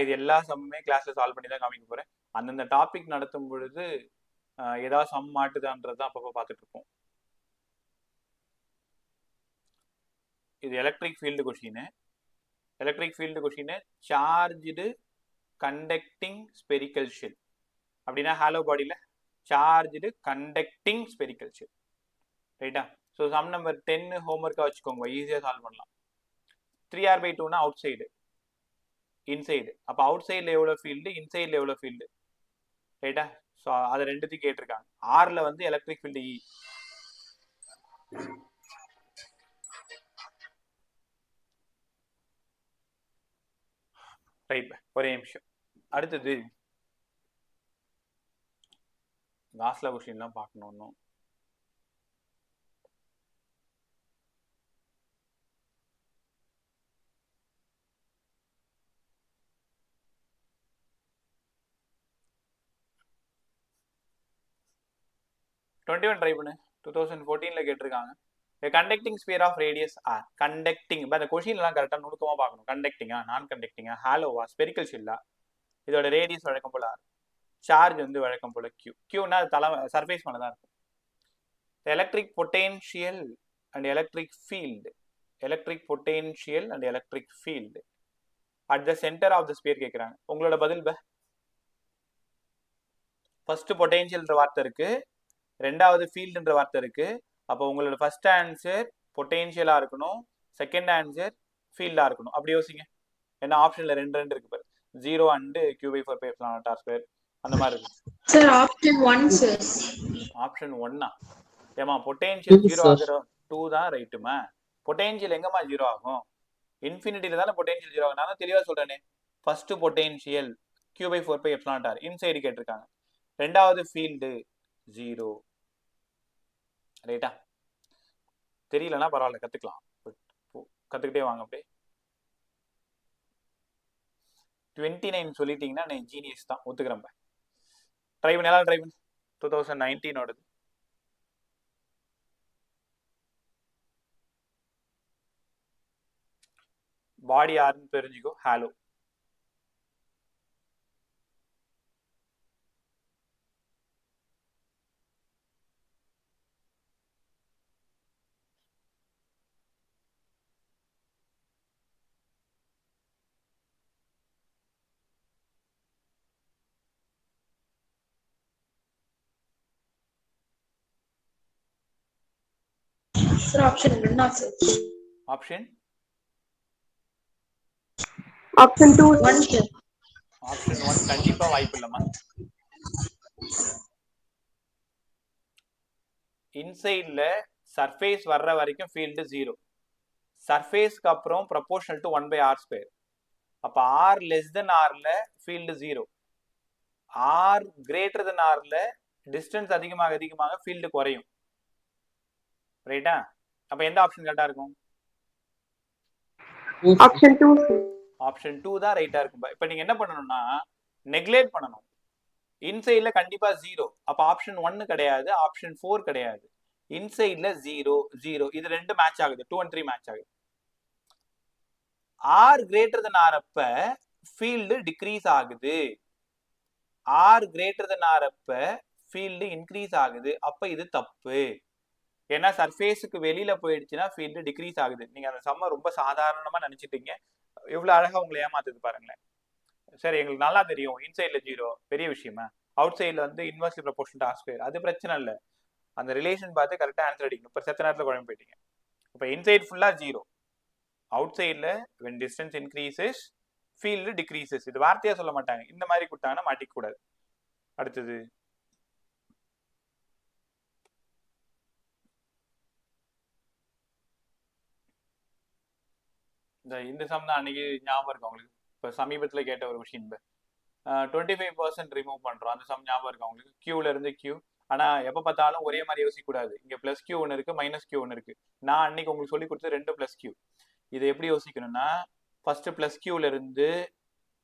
இது எல்லா சம்மே கிளாஸ்ல சால்வ் பண்ணி தான் காமிக்க போறேன். அந்தந்த டாபிக் நடத்தும் பொழுது ஏதாவது சம் மாட்டுதான்றது தான் அப்பப்போ பார்த்துட்டு இருப்போம். இது electric field question. Electric field question charged conducting spherical shell அப்படின்னா ஹாலோ பாடியில் சார்ஜ்டு கண்டக்டிங் ஸ்பெரிக்கல் ஷெல், ரைட்டா? ஸோ சம் நம்பர் 10 ஹோம்ஒர்க்காக வச்சுக்கோங்க, ஈஸியாக சால்வ் பண்ணலாம். 3r/2னா அவுட் சைடு, இன்சைடு. அப்போ அவுட் சைடில் எவ்வளோ ஃபீல்டு, இன்சைடில் எவ்வளோ ஃபீல்டு, ரைட்டா? ஸோ அதை ரெண்டுத்தையும் கேட்டிருக்காங்க. ஆர்ல வந்து எலக்ட்ரிக் ஃபீல்டு இ. ரைட், ஒரே நிமிஷம். அடுத்தது காஸ்லா கொஸ்டின்லாம் பார்க்கணும். இன்னும் ட்ரை பண்ணு. 2014 கேட்டிருக்காங்க. Conducting sphere of radius R. Conducting அந்த கொஸ்டின்லாம் கரெக்டாக நுணுக்கமாக பார்க்கணும். கண்டக்டிங்கா, நான் கண்டக்டிங்கா, ஹாலோவா, ஸ்பெரிக்கல் ஷெல்லா, இதோட ரேடியஸ் வழக்கம் போல ஆர், சார்ஜ் வந்து வழக்கம் போல கியூ. கியூனா தலை சர்ஃபேஸ் மேலே தான் இருக்கும். Electric potential and electric field, electric potential and electric field at the centre of the sphere கேட்குறாங்க. உங்களோட பதில் ஃபர்ஸ்ட் பொட்டென்ஷியல்ன்ற வார்த்தை இருக்கு, ரெண்டாவது ஃபீல்டுன்ற வார்த்தை இருக்கு. அப்போ உங்களோட ஃபர்ஸ்ட் ஆன்சர் பொட்டென்ஷியலா இருக்கணும், செகண்ட் ஆன்சர் ஃபீல்டா இருக்கணும். அப்படி யோசிங்க. ஏன்னா ஆப்ஷன்ல 2 இருக்கு பாரு, 0 அண்ட் q/4π அந்த மாதிரி இருக்கு. Sir option 1 sir. ஆப்ஷன் 1ஆ? ஏமா பொட்டென்ஷியல் 0 ஆகுற 2 தான் ரைட்டுமா? பொட்டென்ஷியல் எங்கம்மா 0 ஆகும்? இன்ஃபினிட்டில தானே பொட்டென்ஷியல் 0 ஆகும். நான் தெளிவா சொல்றேனே, ஃபர்ஸ்ட் பொட்டென்ஷியல் q/4π இன்சைடு கேட்டிருக்காங்க, ரெண்டாவது ஃபீல்டு 0, ரைட்டா? தெரியலன்னா பரவாயில்ல, கத்துக்கலாம், கத்துக்கிட்டே வாங்க. அப்படியே 29 சொல்லிட்டீங்கன்னா நான் ஜீனியஸ் தான், ஒத்துக்கிறேன். ட்ரை பண்ணி, எல்லாம் ட்ரை பண்ணி. 2019 பாடி யாருன்னு தெரிஞ்சுக்கோ. Hello. Sir option 1 sir. Option option 2 சார். ஆப்ஷன் 1 கண்டிப்பா வாய்ப்பு இல்லம்மா. இன்சைட்ல சர்ஃபேஸ் வர்ற வரைக்கும் ஃபீல்டு 0, சர்ஃபேஸ்க்கு அப்புறம் ப்ரொபோர்ஷனல் டு 1/r². அப்ப r less than rல ஃபீல்டு 0, r greater than rல டிஸ்டன்ஸ் அதிகமாக அதிகமாக ஃபீல்டு குறையும், ரைட்டா? அப்ப எந்த ஆப்ஷன் கரெக்டா இருக்கும்? ஆப்ஷன் 2. ஆப்ஷன் 2 தான் ரைட்டா இருக்கும். இப்ப நீங்க என்ன பண்ணணும்னா நெக்லெக்ட் பண்ணணும். இன்சைட்ல கண்டிப்பா 0, அப்ப ஆப்ஷன் 1 கிடையாது, ஆப்ஷன் 4 கிடையாது. இன்சைட்ல 0 0, இது ரெண்டு மேட்ச் ஆகுது, 2 and 3 மேட்ச் ஆகுது. r greater than r அப்ப ஃபீல்டு டிக்ரீஸ் ஆகுது, r greater than r அப்ப ஃபீல்டு இன்க்ரீஸ் ஆகுது. அப்ப இது தப்பு. ஏன்னா சர்ஃபேஸுக்கு வெளியில போயிடுச்சுன்னா ஃபீல்டு டிக்ரீஸ் ஆகுது. நீங்க அந்த சம்ம ரொம்ப சாதாரணமா நினைச்சிட்டீங்க, எவ்வளவு அழகா உங்களை ஏமாத்துது பாருங்களேன். சரி, எங்களுக்கு நல்லா தெரியும் இன்சைட்ல 0 பெரிய விஷயமா, அவுட் சைட்ல வந்து இன்வெர்ஸ்லி ப்ரொபோர்ஷனல் டு r², அது பிரச்சனை இல்லை. அந்த ரிலேஷன் பார்த்து கரெக்டா ஆன்சர் அடிக்கணும். இப்போ செத்த நேரத்தில் குழம்பு போயிட்டீங்க. இப்போ இன்சைட் ஃபுல்லா 0, அவுட் சைட்ல when distance increases field decreases. இது வார்த்தையா சொல்ல மாட்டாங்க, இந்த மாதிரி கொடுத்தாங்கன்னா மாட்டிக்க கூடாது. அடுத்தது இந்த சம் தான் அன்னைக்கு ஞாபகம் இருக்கு உங்களுக்கு. இப்போ சமீபத்துல கேட்ட ஒரு விஷயம், 25% ரிமூவ் பண்றோம், அந்த சம் ஞாபகம் இருக்கு உங்களுக்கு? கியூல இருந்து கியூ. ஆனா எப்ப பார்த்தாலும் ஒரே மாதிரி யோசிக்க கூடாது. இங்க பிளஸ் கியூ ஒன்று இருக்கு, மைனஸ் கியூ ஒன்று இருக்கு. நான் அன்னைக்கு உங்களுக்கு சொல்லி கொடுத்து 2 பிளஸ் கியூ. இதை எப்படி யோசிக்கணும்னா, ஃபர்ஸ்ட் பிளஸ் கியூல இருந்து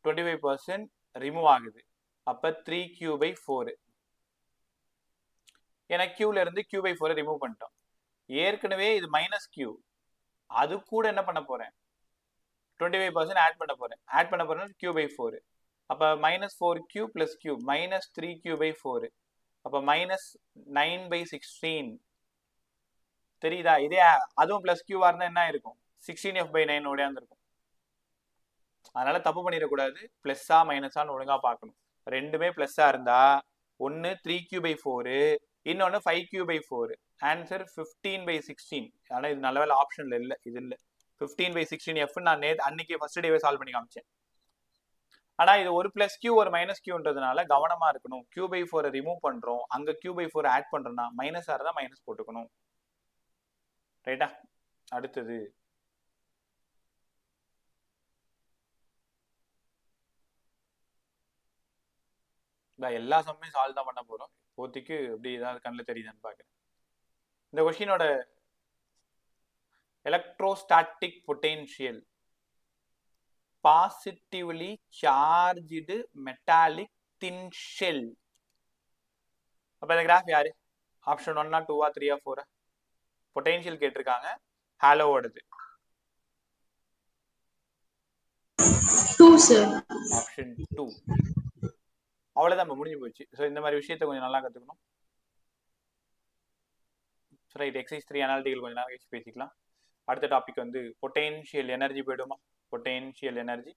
25% ரிமூவ் ஆகுது, அப்ப 3q/4. ஏன்னா கியூல இருந்து Q/4 ரிமூவ் பண்ணிட்டோம். ஏற்கனவே இது -Q, அது கூட என்ன பண்ண போறேன், 25% ஆட் பண்ண போறேன் Q/4. அப்ப -4Q + Q -3Q/4. அப்ப -9/16 தெரியுதா? இதே அதுவும் பிளஸ் கியூவா இருந்தா என்ன இருக்கும், 16F/9 ஓடியாந்துருக்கும். அதனால தப்பு பண்ணிடக்கூடாது, பிளஸ்ஸா மைனஸான்னு ஒழுங்கா பார்க்கணும். ரெண்டுமே பிளஸ்ஸா இருந்தா ஒன்னு 3Q/4, இன்னொன்னு 5Q/4. ஆன்சர் 15/16. ஆனா இது நல்ல வேலை ஆப்ஷன்ல இல்ல, இது இல்ல. 15/16F நான் அன்னைக்கு ஃபர்ஸ்ட் டேவே சால்வ் பண்ணி காமிச்சேன். ஆனா இது ஒரு பிளஸ் கியூ ஒரு மைனஸ் கியூன்றதுனால கவனமா இருக்கணும். Q/4 ரிமூவ் பண்றோம், அங்க Q/4 ஆட் பண்றோம்னா மைனஸா இருந்தா மைனஸ் போட்டுக்கணும். ரைட்டா? அடுத்தது எல்லா சம்மையும் சால்வ் தான் பண்ண போறோம். இப்போதைக்கு எப்படி ஏதாவது கண்ணில் தெரியுதான்னு பாக்குறேன். இந்த கொஸ்டினோட electrostatic potential positively charged metallic thin shell. அப்ப இந்த கிராஃப் யாரு? ஆப்ஷன் 1 2 3 4 பொட்டென்ஷியல் கேட்டிருக்காங்க, ஹாலோவோடது. 2 sir. ஆப்ஷன் 2. அவ்வளவுதான், நம்ம முடிஞ்சு போச்சு. ஸோ இந்த மாதிரி விஷயத்தை கொஞ்சம் நல்லா கத்துக்கணும். ரைட், எக்ஸசைஸ் 3 அனாலிட்டிக்கல் கொஞ்சம் நேரம் கழிச்சு பேசிக்கலாம். அடுத்த டாபிக் வந்து பொட்டென்ஷியல் எனர்ஜி போயிடுமா? Potential energy.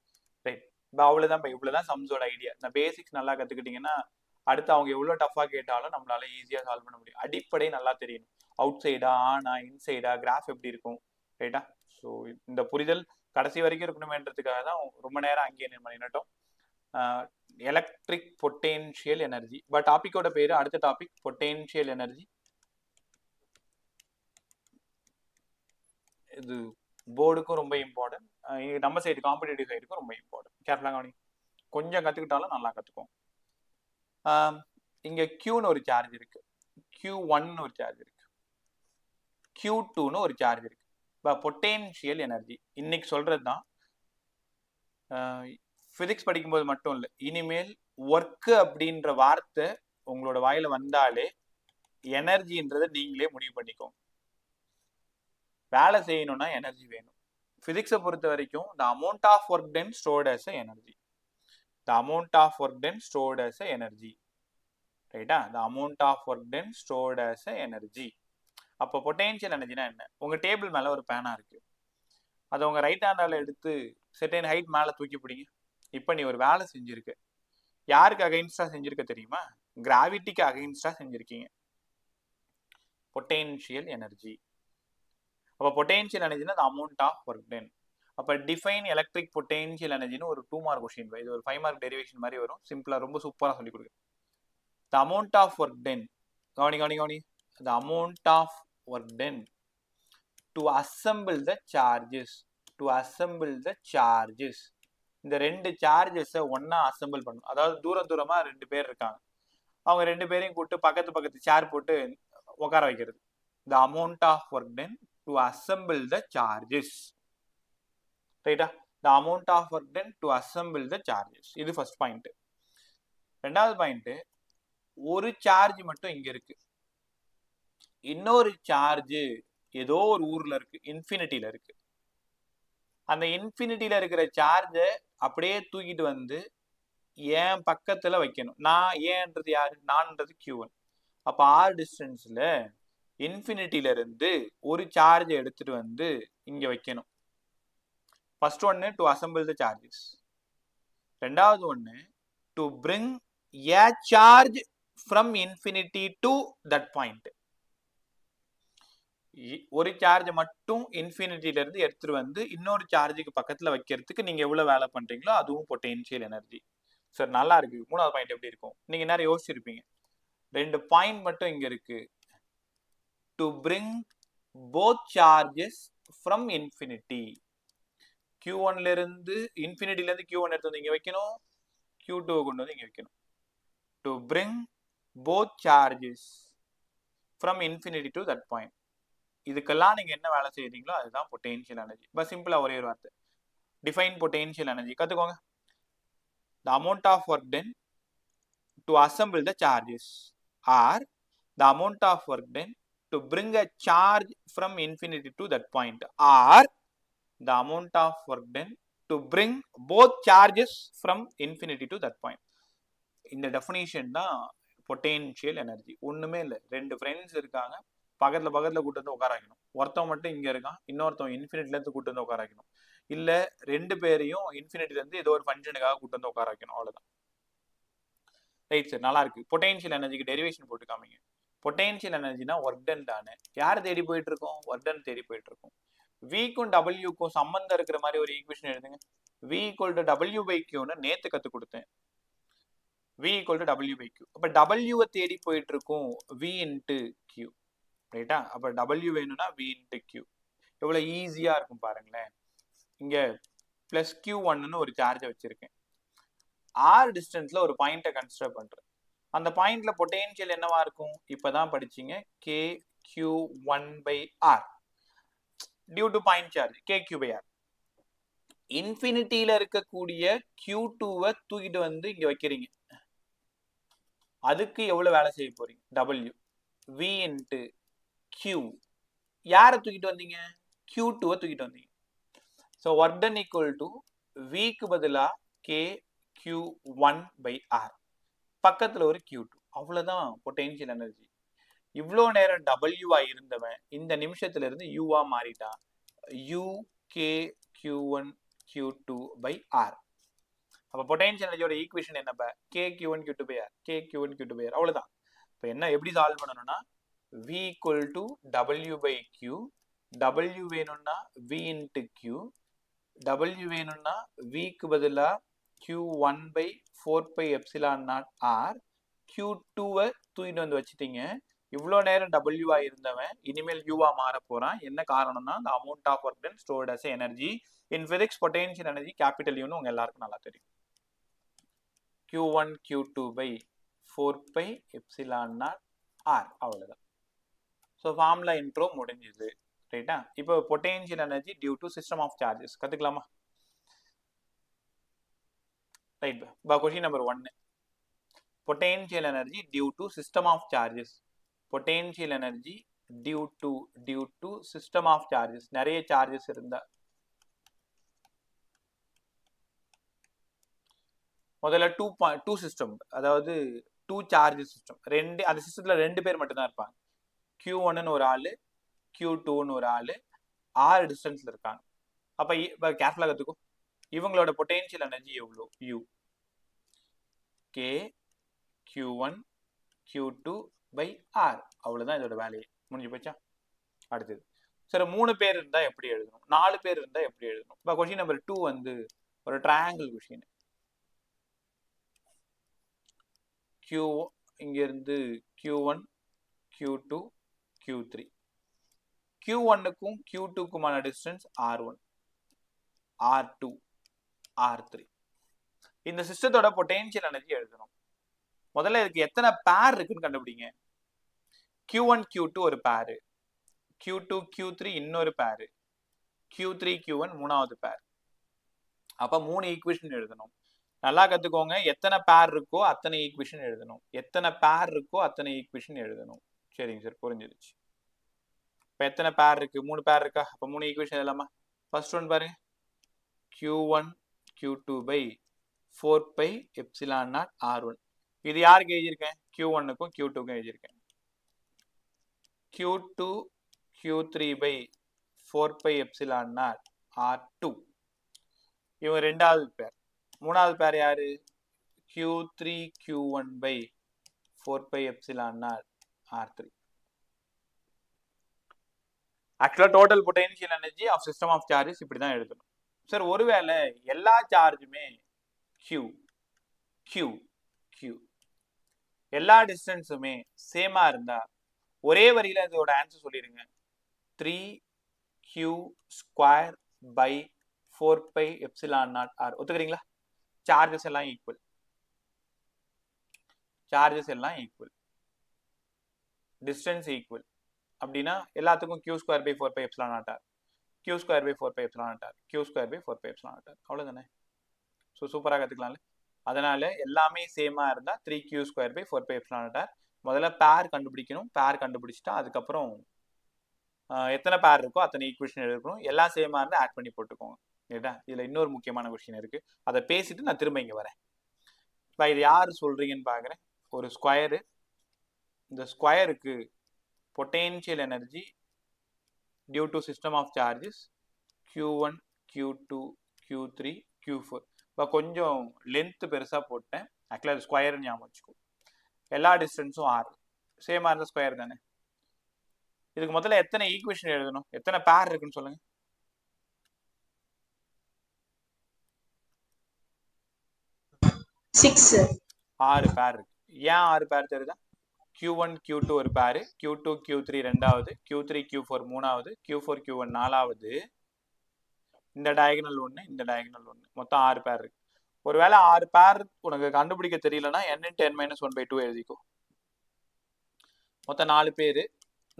ரைட், இப்போ அவ்வளோதான். இவ்வளோதான் சம்ஸோட ஐடியா. இந்த பேசிக்ஸ் நல்லா கற்றுக்கிட்டிங்கன்னா அடுத்து அவங்க எவ்வளோ டஃபாக கேட்டாலும் நம்மளால ஈஸியாக சால்வ் பண்ண முடியும். அடிப்படை நல்லா தெரியணும். அவுட் சைடா, ஆனா, இன்சைடா, கிராஃப் எப்படி இருக்கும், ரைட்டா? ஸோ இந்த புரிதல் கடைசி வரைக்கும் இருக்கணுமேன்றதுக்காக தான் ரொம்ப நேரம் அங்கேயே நின்னுட்டோம். Electric potential energy. பட் டாபிக்கோட பேரு அடுத்த டாபிக் பொட்டென்ஷியல் எனர்ஜி. இது போர்டுக்கும் ரொம்ப இம்பார்ட்டன்ட், நம்ம சைடு காம்படிட்டிவ் சைடுக்கும் ரொம்ப இம்பார்ட்டன்ட். கேர்ஃபுல்லாக கவனி. கொஞ்சம் கற்றுக்கிட்டாலும் நல்லா கற்றுக்கும். இங்கே Qன்னு ஒரு சார்ஜ் இருக்கு, Q1ன்னு ஒரு சார்ஜ் இருக்கு, Q2ன்னு ஒரு சார்ஜ் இருக்கு. இப்போ பொட்டென்ஷியல் எனர்ஜி இன்னைக்கு சொல்றது தான். ஃபிசிக்ஸ் படிக்கும்போது மட்டும் இல்லை, இனிமேல் ஒர்க்கு அப்படின்ற வார்த்தை உங்களோட வாயில வந்தாலே எனர்ஜின்றதை நீங்களே முடிவு பண்ணிக்கோங்க. வேலை செய்யணும்னா எனர்ஜி வேணும். பிசிக்ஸை பொறுத்த வரைக்கும் the amount of work done stored as a energy. The amount of work done stored as a energy. ரைட்டா? the amount of work done stored as a energy. அப்போ பொட்டென்ஷியல் எனர்ஜினா என்ன? உங்க டேபிள் மேல ஒரு பேனா இருக்கு, அதை உங்க ரைட் ஹேண்டால எடுத்து செர்டைன் ஹைட் மேல தூக்கி பிடிங்க. இப்போ நீ ஒரு வேலை செஞ்சிருக்க. யாருக்கு அகைன்ஸ்டா செஞ்சிருக்க தெரியுமா? கிராவிட்டிக்கு அகைன்ஸ்டா செஞ்சிருக்கீங்க. Potential energy. அப்போ பொட்டென்ஷியல் எனர்ஜினா the amount of work done. அப்போ டிஃபைன் எலக்ட்ரிக் பொட்டென்ஷியல் எனர்ஜின்னு ஒரு 2 மார்க் கொஸ்டின். இது ஒரு 5 மார்க் டெரிவேஷன் மாதிரி வரும். சிம்பிளா ரொம்ப சூப்பரா சொல்லி கொடுக்கு. the amount of work done, கவனி, the amount of work done to assemble the charges. இந்த ரெண்டு சார்ஜஸை ஒன்னா அசெம்பிள் பண்ணும். அதாவது தூரமா 2 பேர் இருக்காங்க, அவங்க 2 பேரையும் கூப்பிட்டு பக்கத்து சேர் போட்டு உட்கார வைக்கிறது. the amount of work done to assemble the charges. ரைட்டா? the amount of work done to assemble the charges. இது ஃபர்ஸ்ட் பாயிண்ட். ரெண்டாவது பாயிண்ட், ஒரு சார்ஜ் மட்டும் இங்க இருக்கு, இன்னொரு சார்ஜ் ஏதோ ஒரு ஊர்ல இருக்கு, இன்ஃபினிட்டியில இருக்கு. அந்த இன்ஃபினிட்டியில இருக்கிற சார்ஜை அப்படியே தூக்கிட்டு வந்து ஏன் பக்கத்துல வைக்கணும். நான் ஏன்றது யாரு? நான்ன்றது Q1. அப்ப ஆர் டிஸ்டன்ஸ்ல இன்ஃபினிட்டியில இருந்து ஒரு சார்ஜ் எடுத்துட்டு வந்து இங்க வைக்கணும். ஃபர்ஸ்ட் ஒன்னு டு அசெம்பிள் த சார்ஜஸ், ரெண்டாவது ஒன்னு to bring A charge from infinity to that point. ஒரு சார்ஜ் மட்டும் இன்ஃபினிட்டியில இருந்து எடுத்துட்டு வந்து இன்னொரு சார்ஜுக்கு பக்கத்துல வைக்கிறதுக்கு நீங்க எவ்வளவு வேலை பண்றீங்களோ அதுவும் பொட்டென்ஷியல் எனர்ஜி. சார் நல்லா இருக்கு. மூணாவது பாயிண்ட் எப்படி இருக்கும்? நீங்க நேரம் யோசிச்சிருப்பீங்க. 2 பாயிண்ட் மட்டும் இங்க இருக்கு. To bring both charges from infinity. Q1ல இருந்து இன்ஃபினிட்டில இருந்து Q1 எடுத்து வந்து இங்க வைக்கணும், Q2 கொண்டு வந்து இங்க வைக்கணும். To bring both charges from infinity to that point. இதுக்கெல்லாம் நீங்க என்ன வேலை செய்யறீங்களோ அதுதான் பொட்டென்ஷியல் எனர்ஜி. பஸ் சிம்பிளா ஒரே ஒரு வார்த்தை, டிஃபைன் பொட்டென்ஷியல் எனர்ஜி. கத்துக்கோங்க. the amount of work done to assemble the charges or the amount of work done to bring a charge from infinity to that point, or the amount of work done to bring both charges from infinity to that point. இந்த டெஃபினிஷன் தான் பொட்டென்ஷியல் எனர்ஜி. ஒண்ணுமே இல்லை, ரெண்டு ஃப்ரெண்ட்ஸ் இருக்காங்க, பக்கத்துல கூட்டு வந்து உட்கார வைக்கணும். ஒருத்தவன் மட்டும் இங்க இருக்கான், இன்னொருத்தவன் இன்ஃபினிட்ல இருந்து கூட்டு வந்து உட்கார வைக்கணும். இல்ல ரெண்டு பேரையும் இன்ஃபினிட்ல இருந்து ஏதோ ஒரு ஃபங்க்ஷனுக்காக கூட்டு வந்து உட்கார வைக்கணும், அவ்வளவுதான். ரைட் சார், நல்லா இருக்கு. பொட்டென்ஷியல் எனர்ஜிக்கு டெரிவேஷன் போட்டு காமிங்க. பொட்டென்ஷியல் எனர்ஜினா ஒர்க் டன் தானே. யார் தேடி போயிட்டு இருக்கோம்? ஒர்க் டன் தேடி போயிட்டு இருக்கோம். விக்கும் டபிள்யூக்கும் சம்பந்தம் இருக்கிற மாதிரி ஒரு ஈக்குவேஷன் எழுதுங்க. v equal to W by கியூன்னு நேத்து கத்து கொடுத்தேன். v equal to W by Q. அப்ப டபிள்யூவை தேடி போயிட்டு இருக்கும் v இன்ட்டு கியூ. ரைட்டா? அப்ப டபிள்யூ வேணும்னா v இன்ட்டு கியூ. எவ்வளவு ஈஸியா இருக்கும் பாருங்களேன். இங்க பிளஸ் கியூ ஒன்னு ஒரு சார்ஜை வச்சிருக்கேன். ஆர் டிஸ்டன்ஸ்ல ஒரு பாயிண்ட்டை கன்சிடர் பண்றேன். அந்த பாயிண்ட்ல பொட்டென்ஷியல் என்னவா இருக்கும்? இப்பதான் படிச்சீங்க, K Q one by R due to point charge K Q by R. இன்ஃபினிட்டியில இருக்கக்கூடிய கியூ டூவை தூக்கிட்டு வந்து இங்க வைக்கிறீங்க. அதுக்கு எவ்வளவு வேலை செய்ய போறீங்க? W V into Q. யாரை தூக்கிட்டு வந்தீங்க? கியூ டூவை தூக்கிட்டு வந்தீங்க. So work done equal to விக்கு பதிலா K Q one by R, பக்கத்துல ஒரு கியூ டூ. அவ்வளவுதான் பொட்டென்ஷியல் எனர்ஜி. இவ்வளோ நேரம் டபிள்யூவா இருந்தவன் இந்த நிமிஷத்துல இருந்து யூவா மாறிட்டான். U K Q one Q two by R. அப்ப பொட்டென்ஷியல் எனர்ஜியோட ஈக்குவேஷன் என்னப்ப? K Q one Q two by R, K Q one Q two by R. அவ்வளவுதான். இப்போ என்ன எப்படி சால்வ் பண்ணணும்னா, v equal to W by Q. W வேணும்னா v இன்ட்டு கியூ. டபிள்யூ வேணும்னா விக்கு பதிலா Q one by four by epsilon naught R. Q டூவை தூக்கிட்டு வந்து வச்சுட்டீங்க. இவ்வளோ நேரம் டபிள்யூவா இருந்தவன் இனிமேல் யூவா மாற போறான். என்ன காரணம்னா, the amount of work done stored as energy. in physics potential energy capital U ன்னு உங்க எல்லாருக்கும் நல்லா தெரியும். Q1 Q2 by 4 pi epsilon naught R. அவ்வளவுதான். ஸோ ஃபார்முலா இன்ட்ரோ முடிஞ்சுது. ரைட்டா? இப்போ potential energy due to system of charges கத்துக்கலாமா? Right. Question number 1, potential energy due to system of charges. Potential energy due to system of charges. நிறைய சார்ஜஸ் இருந்தா முதல்ல டூ சிஸ்டம், அதாவது டூ சார்ஜஸ் சிஸ்டம். அந்த சிஸ்டத்துல ரெண்டு பேர் மட்டும் தான் இருப்பாங்க. கியூ ஒன்னு ஒரு ஆளு, கியூ டூன்னு ஒரு ஆளு, ஆர் டிஸ்டன்ஸ்ல இருக்காங்க. அப்ப கேர்ஃபுல்லா கத்துக்கும். இவங்களோட பொட்டென்ஷியல் எனர்ஜி எவ்வளோ? U K Q1 Q2 by R. அவ்வளவுதான் இதோட வேலையை. முடிஞ்சு போச்சா? அடுத்தது சரி, 3 பேர் இருந்தா எப்படி எழுதணும்? 4 பேர் இருந்தா எப்படி எழுதணும்? இப்போ கொஸ்டின் நம்பர் 2 வந்து ஒரு ட்ரையாங்கிள் கொஸ்டின். Q இங்க இருந்து Q1 Q2 Q3. Q1க்கும் Q2க்குமான டிஸ்டன்ஸ் R1, R2, R3. இந்த சிஸ்டத்தோட பொட்டென்ஷியல் எனர்ஜி எழுதணும். முதல்ல இதுக்கு எத்தனை பேர் இருக்குன்னு கண்டுபிடிங்க. Q1 Q2 ஒரு பேரு, Q2 Q3 இன்னொரு பேரு, Q3 Q1 மூணாவது பேர். அப்ப 3 ஈக்குவேஷன் எழுதணும். நல்லா கத்துக்கோங்க. எத்தனை பேர் இருக்கோ அத்தனை ஈக்குவேஷன் எழுதணும். எத்தனை பேர் இருக்கோ அத்தனை ஈக்குவேஷன் எழுதணும். சரிங்க சார், புரிஞ்சிருச்சு. இப்ப எத்தனை பேர் இருக்கு? 3 பேர் இருக்கா? அப்ப 3 ஈக்குவேஷன் எழுதலாமா? ஃபர்ஸ்ட் ஒன் பாருங்க, Q1 Q2 by 4 pi epsilon naught R1. இது யாருக்கு எழுதியிருக்கேன்? Q1க்கும் Q2க்கும் எழுதியிருக்கேன். Q2 Q3 by 4 pi epsilon naught R2. இவங்க ரெண்டாவது பேர். மூணாவது பேர் யாரு? Q3 Q1 by 4 pi epsilon naught R3. ஆக்சுவலா total potential energy of system of charges இப்படிதான் எழுதணும். சார், ஒருவேளை எல்லா சார்ஜுமே Q Q Q எல்லா டிஸ்டன்ஸுமே சேமா இருந்தா ஒரே வரியில இதோட ஆன்சர் சொல்லிருங்க. 3Q square by 4 pi epsilon naught R. ஒத்துக்கிறீங்களா? சார்ஜஸ் எல்லாம் ஈக்குவல், சார்ஜஸ் எல்லாம் ஈக்குவல், டிஸ்டன்ஸ் ஈக்குவல். அப்படின்னா எல்லாத்துக்கும் Q square by 4 pi epsilon naught R, Q square by 4 pi epsilon naught R, Q square by 4 pi epsilon naught R. அவ்வளவுதானே? ஸோ சூப்பராக கற்றுக்கலாம்ல. அதனால எல்லாமே சேமா இருந்தா 3Q square by 4 pi epsilon naught R. முதல்ல பேர் கண்டுபிடிக்கணும். பேர் கண்டுபிடிச்சிட்டா அதுக்கப்புறம் எத்தனை பேர் இருக்கோ அத்தனை ஈக்குவேஷன் எடுக்கணும். எல்லாம் சேமா இருந்தால் ஆட் பண்ணி போட்டுக்கோங்க. ரைட்டா? இதில் இன்னொரு முக்கியமான கொஸ்டின் இருக்கு. அதை பேசிட்டு நான் திரும்ப இங்கே வரேன். இப்போ இது யார் சொல்றீங்கன்னு பார்க்குறேன். ஒரு ஸ்கொயரு. இந்த ஸ்கொயருக்கு potential energy due to system of charges Q1, Q2, Q3, Q4. இப்போ கொஞ்சம் லென்த் பெருசாக போட்டேன். ஆக்சுவலாக அது ஸ்கொயர் ஞாபகம் வச்சுக்கோ. எல்லா டிஸ்டன்ஸும் R. சேமாக இருந்தால் ஸ்கொயர் தானே. இதுக்கு முதல்ல எத்தனை ஈக்குவேஷன் எழுதணும்? எத்தனை பேர் இருக்குன்னு சொல்லுங்க. ஆறு பேர் இருக்கு. ஏன் 6 பேர் தெரியுதா? Q1, Q2 ஒரு பேரு, Q2, Q3 ரெண்டாவது, Q3, Q4 மூணாவது, Q4, Q1 நாலாவது, இந்த டயகனல் ஒன்று, இந்த டயகனல் ஒன்று, மொத்தம் 6 பேர் இருக்கு. ஒருவேளை 6 பேர் உனக்கு கண்டுபிடிக்க தெரியலன்னா n × n - 1/2 எழுதிக்கோ. மொத்தம் 4 பேர்,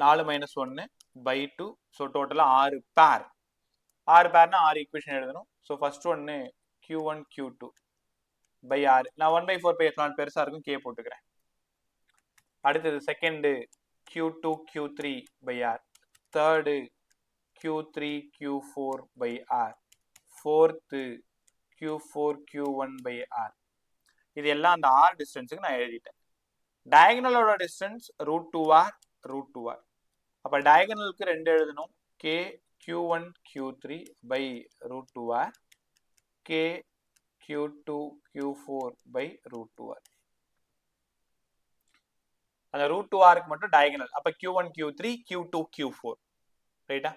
4 - 1/2. ஸோ டோட்டலாக 6 பேர். 6 பேர்னா 6 ஈக்குவேஷன் எழுதணும். ஸோ ஃபர்ஸ்ட் ஒன்று Q1, Q2 by 6. நான் 1/4 பெருசாக இருக்கும், K போட்டுக்கிறேன். அடுத்தது second Q2, Q3 by R. Third Q3, Q4 by R. Fourth Q4, Q1 by R. இது எல்லாம் அந்த R டிஸ்டன்ஸுக்கு நான் எழுதிட்டேன். டயகனலோட டிஸ்டன்ஸ் √2R, √2R. அப்போ டயகனலுக்கு 2 எழுதணும். K Q1, Q3 by √2R. K Q2, Q4 by √2R. அந்த √2Rக்கு மட்டும் டயகனல். அப்போ Q1, Q3, Q2, Q4. ரைட்டா?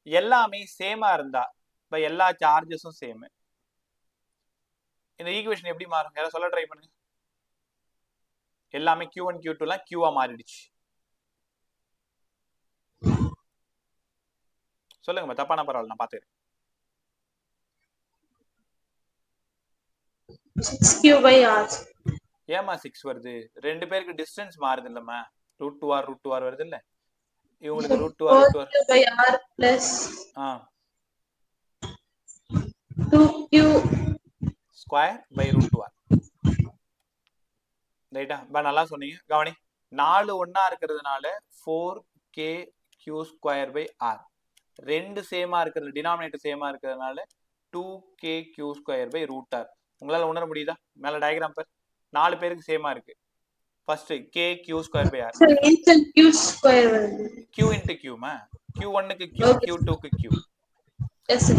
எல்லாமே சேமா இருந்தா இப்போ எல்லா சார்ஜஸும் சேம். இந்த ஈக்குவேஷன் எப்படி மாறும்? யாராவது சொல்ல ட்ரை பண்ணுங்க. எல்லாமே Q1, Q2லாம் Qஆ மாறிடுச்சு. சொல்லுங்க, தப்பான பரவாயில்ல, நான் பார்த்துக்கிறேன். 6Q by R. ஏமா 6 வருது? 2 பேருக்கு டிஸ்டன்ஸ் மாறுது இல்லம்மா. √2R, √2R வருது இல்ல? இவங்களுக்கு √2R, √2R. 4Q by R plus 2Q square by √2R. ரைட்டா? நல்லா சொன்னீங்க. கவனி, 4 ஒன்னா இருக்கிறதுனால 4KQ² by R. 2 சேமா இருக்கிறது, டினாமினேட்டர் சேமா இருக்கிறதுனால 2KQ² by √R. உங்களால உணர முடியுதா? மேல டயக்ராம் பார். 4 பேருக்கு சேமா இருக்கு. First KQ² by R. Sir, instant Q square வருது. Q into Q மா. Q1க்கு Q, Q2க்கு Q. Yes sir.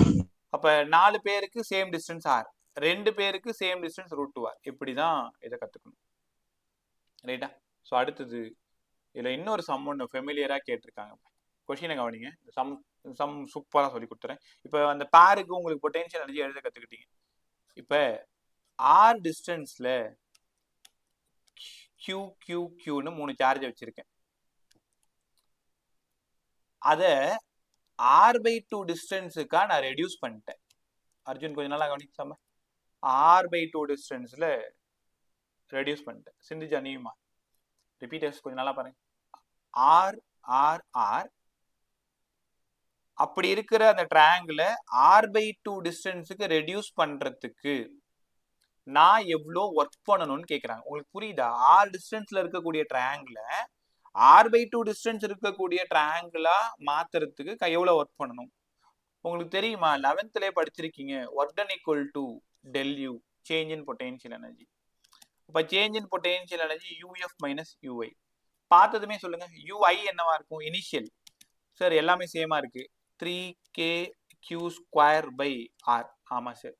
அப்ப 4 பேருக்கு சேம் டிஸ்டன்ஸ் R, 2 பேருக்கு சேம் டிஸ்டன்ஸ் √2R. இப்படிதான் இதை கத்துக்கணும். ரைட்டா? ஸோ அடுத்தது இதுல இன்னொரு சம் ஒன்று ஃபெமிலியரா கேட்டிருக்காங்க. கொஸ்டினை கவனிங்க. சம் சூப்பராக சொல்லி கொடுத்துறேன். இப்போ அந்த பேருக்கு உங்களுக்கு பொட்டென்ஷியல் எனர்ஜி எழுத கத்துக்கிட்டீங்க. இப்போ R டிஸ்டன்ஸ்ல QQQன்னு 3 சார்ஜ் வச்சிருக்கேன். அதை R/2 டிஸ்டன்ஸுக்கா நான் ரெடியூஸ் பண்ணிட்டேன். அர்ஜுன் கொஞ்சம் நல்லா கவனிச்சாம. R/2 டிஸ்டன்ஸ்ல ரெடியூஸ் பண்ணிட்டேன். சிந்திஜா நீயுமா? ரிப்பீட்டர்ஸ் கொஞ்சம் நல்லா பாருங்க. R R R அப்படி இருக்கிற அந்த ட்ரையாங்கிள R/2 டிஸ்டன்ஸுக்கு ரெடியூஸ் பண்றதுக்கு நான் எவ்வளோ ஒர்க் பண்ணணும்னு கேட்குறாங்க. உங்களுக்கு புரியுதா? R டிஸ்டன்ஸ்ல இருக்கக்கூடிய ட்ரையாங்கிள R/2 டிஸ்டன்ஸ் இருக்கக்கூடிய ட்ரையாங்கிளா மாத்துறதுக்கு எவ்வளோ ஒர்க் பண்ணணும்? உங்களுக்கு தெரியுமா? 11th படிச்சிருக்கீங்க. Work done equal to ΔU, change in potential energy. இப்போ change in potential energy UF minus UI. பார்த்ததுமே சொல்லுங்க, UI என்னவா இருக்கும்? இனிஷியல். சார் எல்லாமே சேமா இருக்கு. 3KQ² by R. ஆமா சார்.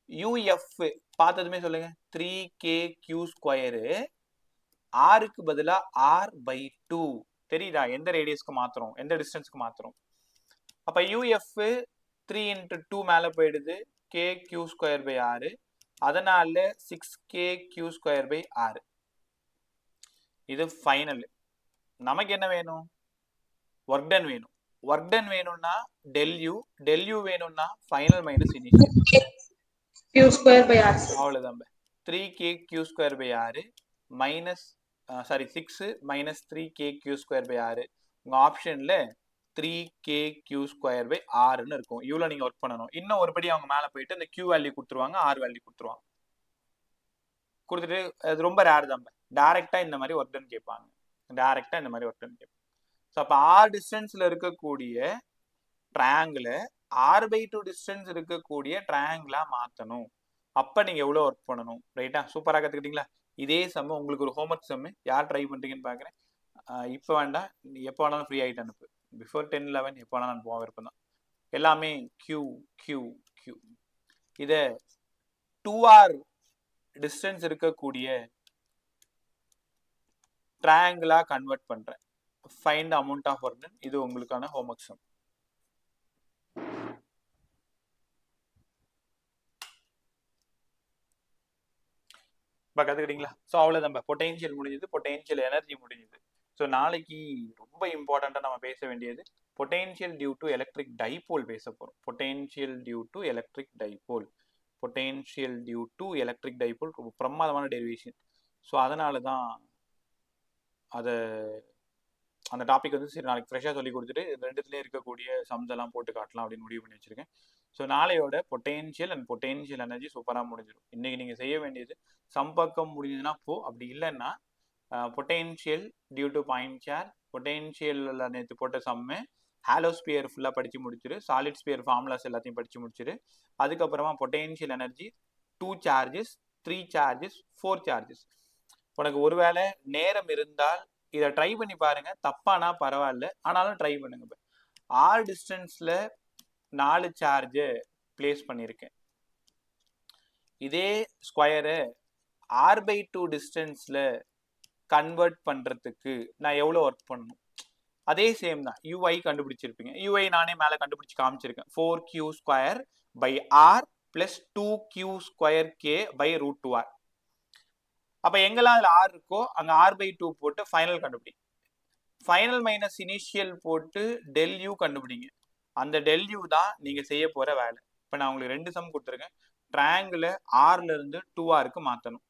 UF பார்த்ததுமே சொல்லுங்க, 3KQ². Rக்கு பதிலா R/2. தெரியுதா? எந்த ரேடியஸ்க்கு மாத்துறோம், எந்த டிஸ்டன்ஸ்க்கு மாத்துறோம்? அப்ப UF 3 × 2 மேல போயிடுது, KQ² by R. அதனால 6KQ² by R. இது ஃபைனல். நமக்கு என்ன வேணும்? ஒர்க் டன் வேணும். ஒர்க் டன் வேணும்னா ΔU, ΔU வேணும்னா final minus initial. Q² by R. அவ்வளவுதான். 3KQ² by R minus 6 minus 3KQ² by R. உங்க ஆப்ஷன்ல 3KQ² by Rன்னு இருக்கும். இவ்வளவு நீங்க ஒர்க் பண்ணணும். இன்னும் ஒருபடி அவங்க மேல போயிட்டு அந்த Q வேல்யூ கொடுத்துருவாங்க, R வேல்யூ கொடுத்துருவாங்க. கொடுத்துட்டு அது ரொம்ப ரேர் தான். டைரக்டா இந்த மாதிரி ஒர்க் டன் கேட்பாங்க. டைரக்டா இந்த மாதிரி ஒர்க் டன் கேட்பாங்க. ஸோ அப்போ ஆர் டிஸ்டன்ஸ்ல இருக்கக்கூடிய ட்ரையாங்கிளை r/2 டிஸ்டன்ஸ் இருக்கக்கூடிய ட்ரையாங்கிளா மாற்றணும். அப்போ நீங்கள் எவ்வளோ ஒர்க் பண்ணணும்? ரைட்டா? சூப்பராக கற்றுக்கிட்டீங்களா? இதே சம்மு உங்களுக்கு ஒரு ஹோம்ஒர்க் சம்மு யார் ட்ரை பண்ணுறீங்கன்னு பார்க்குறேன். இப்போ வேண்டாம், நீ எப்போ வேணாலும் ஃப்ரீ ஆகிட்டு அனுப்பு. பிஃபோர் 10-11 எப்போ வேணாலும் அனுப்புவோம், விருப்பம் தான். எல்லாமே கியூ கியூ கியூ. இதை 2r டிஸ்டன்ஸ் இருக்கக்கூடிய ட்ரையாங்கிளா கன்வெர்ட் பண்றேன். Find amount of work done. இது உங்களுக்கான ஹோம்ஒர்க் சம். இப்போ கற்றுக்கிட்டீங்களா? ஸோ அவ்வளோதான். பொட்டென்ஷியல் முடிஞ்சது, பொட்டென்ஷியல் எனர்ஜி முடிஞ்சது. ஸோ நாளைக்கு ரொம்ப இம்பார்ட்டண்ட்டாக நம்ம பேச வேண்டியது potential due to electric dipole பேச போகிறோம். Potential due to electric dipole. Potential due to electric dipole ரொம்ப பிரமாதமான டெரிவேஷன். ஸோ அதனால தான் அதை அந்த டாபிக் வந்து சரி நாளைக்கு ஃப்ரெஷ்ஷாக சொல்லி கொடுத்துட்டு ரெண்டுத்துலேயே இருக்கக்கூடிய சம்ஸ் எல்லாம் போட்டு காட்டலாம் அப்படின்னு முடிவு பண்ணி வச்சிருக்கேன். ஸோ நாளையோட பொட்டென்ஷியல் அண்ட் பொட்டென்ஷியல் எனர்ஜி சூப்பராக முடிஞ்சிடும். இன்னைக்கு நீங்கள் செய்ய வேண்டியது சம் பக்கம் முடிஞ்சதுன்னா அப்படி இல்லைன்னா potential due to point charge, பொட்டென்ஷியலில் நேற்று போட்ட சம்மு, ஹாலோஸ்பியர் ஃபுல்லாக படித்து முடிச்சிரு, சாலிட் ஸ்பியர் ஃபார்முலாஸ் எல்லாத்தையும் படித்து முடிச்சிரு. அதுக்கப்புறமா potential energy 2 charges, 3 charges, 4 charges. உனக்கு ஒருவேளை நேரம் இருந்தால் இதை ட்ரை பண்ணி பாருங்க. தப்பானா பரவாயில்ல, ஆனாலும் ட்ரை பண்ணுங்க. ஆர் டிஸ்டன்ஸ்ல 4 சார்ஜை பிளேஸ் பண்ணியிருக்கேன். இதே ஸ்கொயரை r/2 டிஸ்டன்ஸ்ல கன்வெர்ட் பண்றதுக்கு நான் எவ்வளோ ஒர்க் பண்ணணும்? அதே சேம் தான். ui கண்டுபிடிச்சிருப்பீங்க. ui நானே மேலே கண்டுபிடிச்சு காமிச்சிருக்கேன். 4q² by r plus 2q² k by √2r. அப்ப எங்கெல்லாம் அதுல r இருக்கோ அங்க r/2 போட்டு ஃபைனல் கண்டுபிடி. ஃபைனல் மைனஸ் இனிஷியல் போட்டு ΔU கண்டுபிடிங்க. அந்த ΔU தான் நீங்க செய்ய போற வேலை. இப்ப நான் உங்களுக்கு 2 சம் கொடுத்துருக்கேன். ட்ரையாங்கிளை r-ல இருந்து 2r-க்கு மாற்றணும்.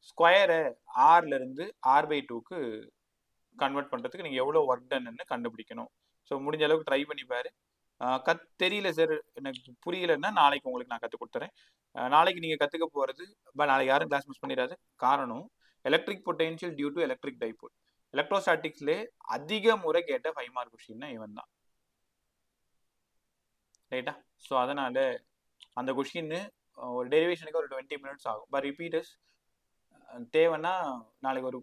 ஸ்கொயரை r-ல இருந்து r/2க்கு கன்வெர்ட் பண்றதுக்கு நீங்க எவ்வளவு ஒர்க் டன்னு கண்டுபிடிக்கணும். ஸோ முடிஞ்ச அளவுக்கு ட்ரை பண்ணி பாரு. தெரியல சார், எனக்கு புரியலன்னா நாளைக்கு உங்களுக்கு நான் கற்றுக் கொடுத்துறேன். நாளைக்கு நீங்கள் கற்றுக்க போகிறது நாளைக்கு யாரும் கிளாஸ் மிஸ் பண்ணிடாது. காரணம் electric potential due to electric dipole. எலக்ட்ரோஸ்டாட்டிக்ஸ்லேயே அதிக முறை கேட்ட 5 மார்க் கொஸ்டின்னா இவன் தான். ரைட்டா? ஸோ அதனால அந்த கொஸ்டின் ஒரு டெரிவேஷனுக்கு ஒரு 20 மினிட்ஸ் ஆகும். பட் ரிப்பீட்டர்ஸ் தேவைன்னா நாளைக்கு ஒரு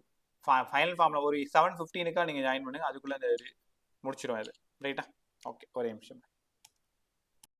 ஃபைனல் ஃபார்ம்ல ஒரு 7:15க்கா நீங்கள் ஜாயின் பண்ணுங்க. அதுக்குள்ளே அந்த முடிச்சிடும் அது. ரைட்டா? ஓகே, ஒரே நிமிஷம்.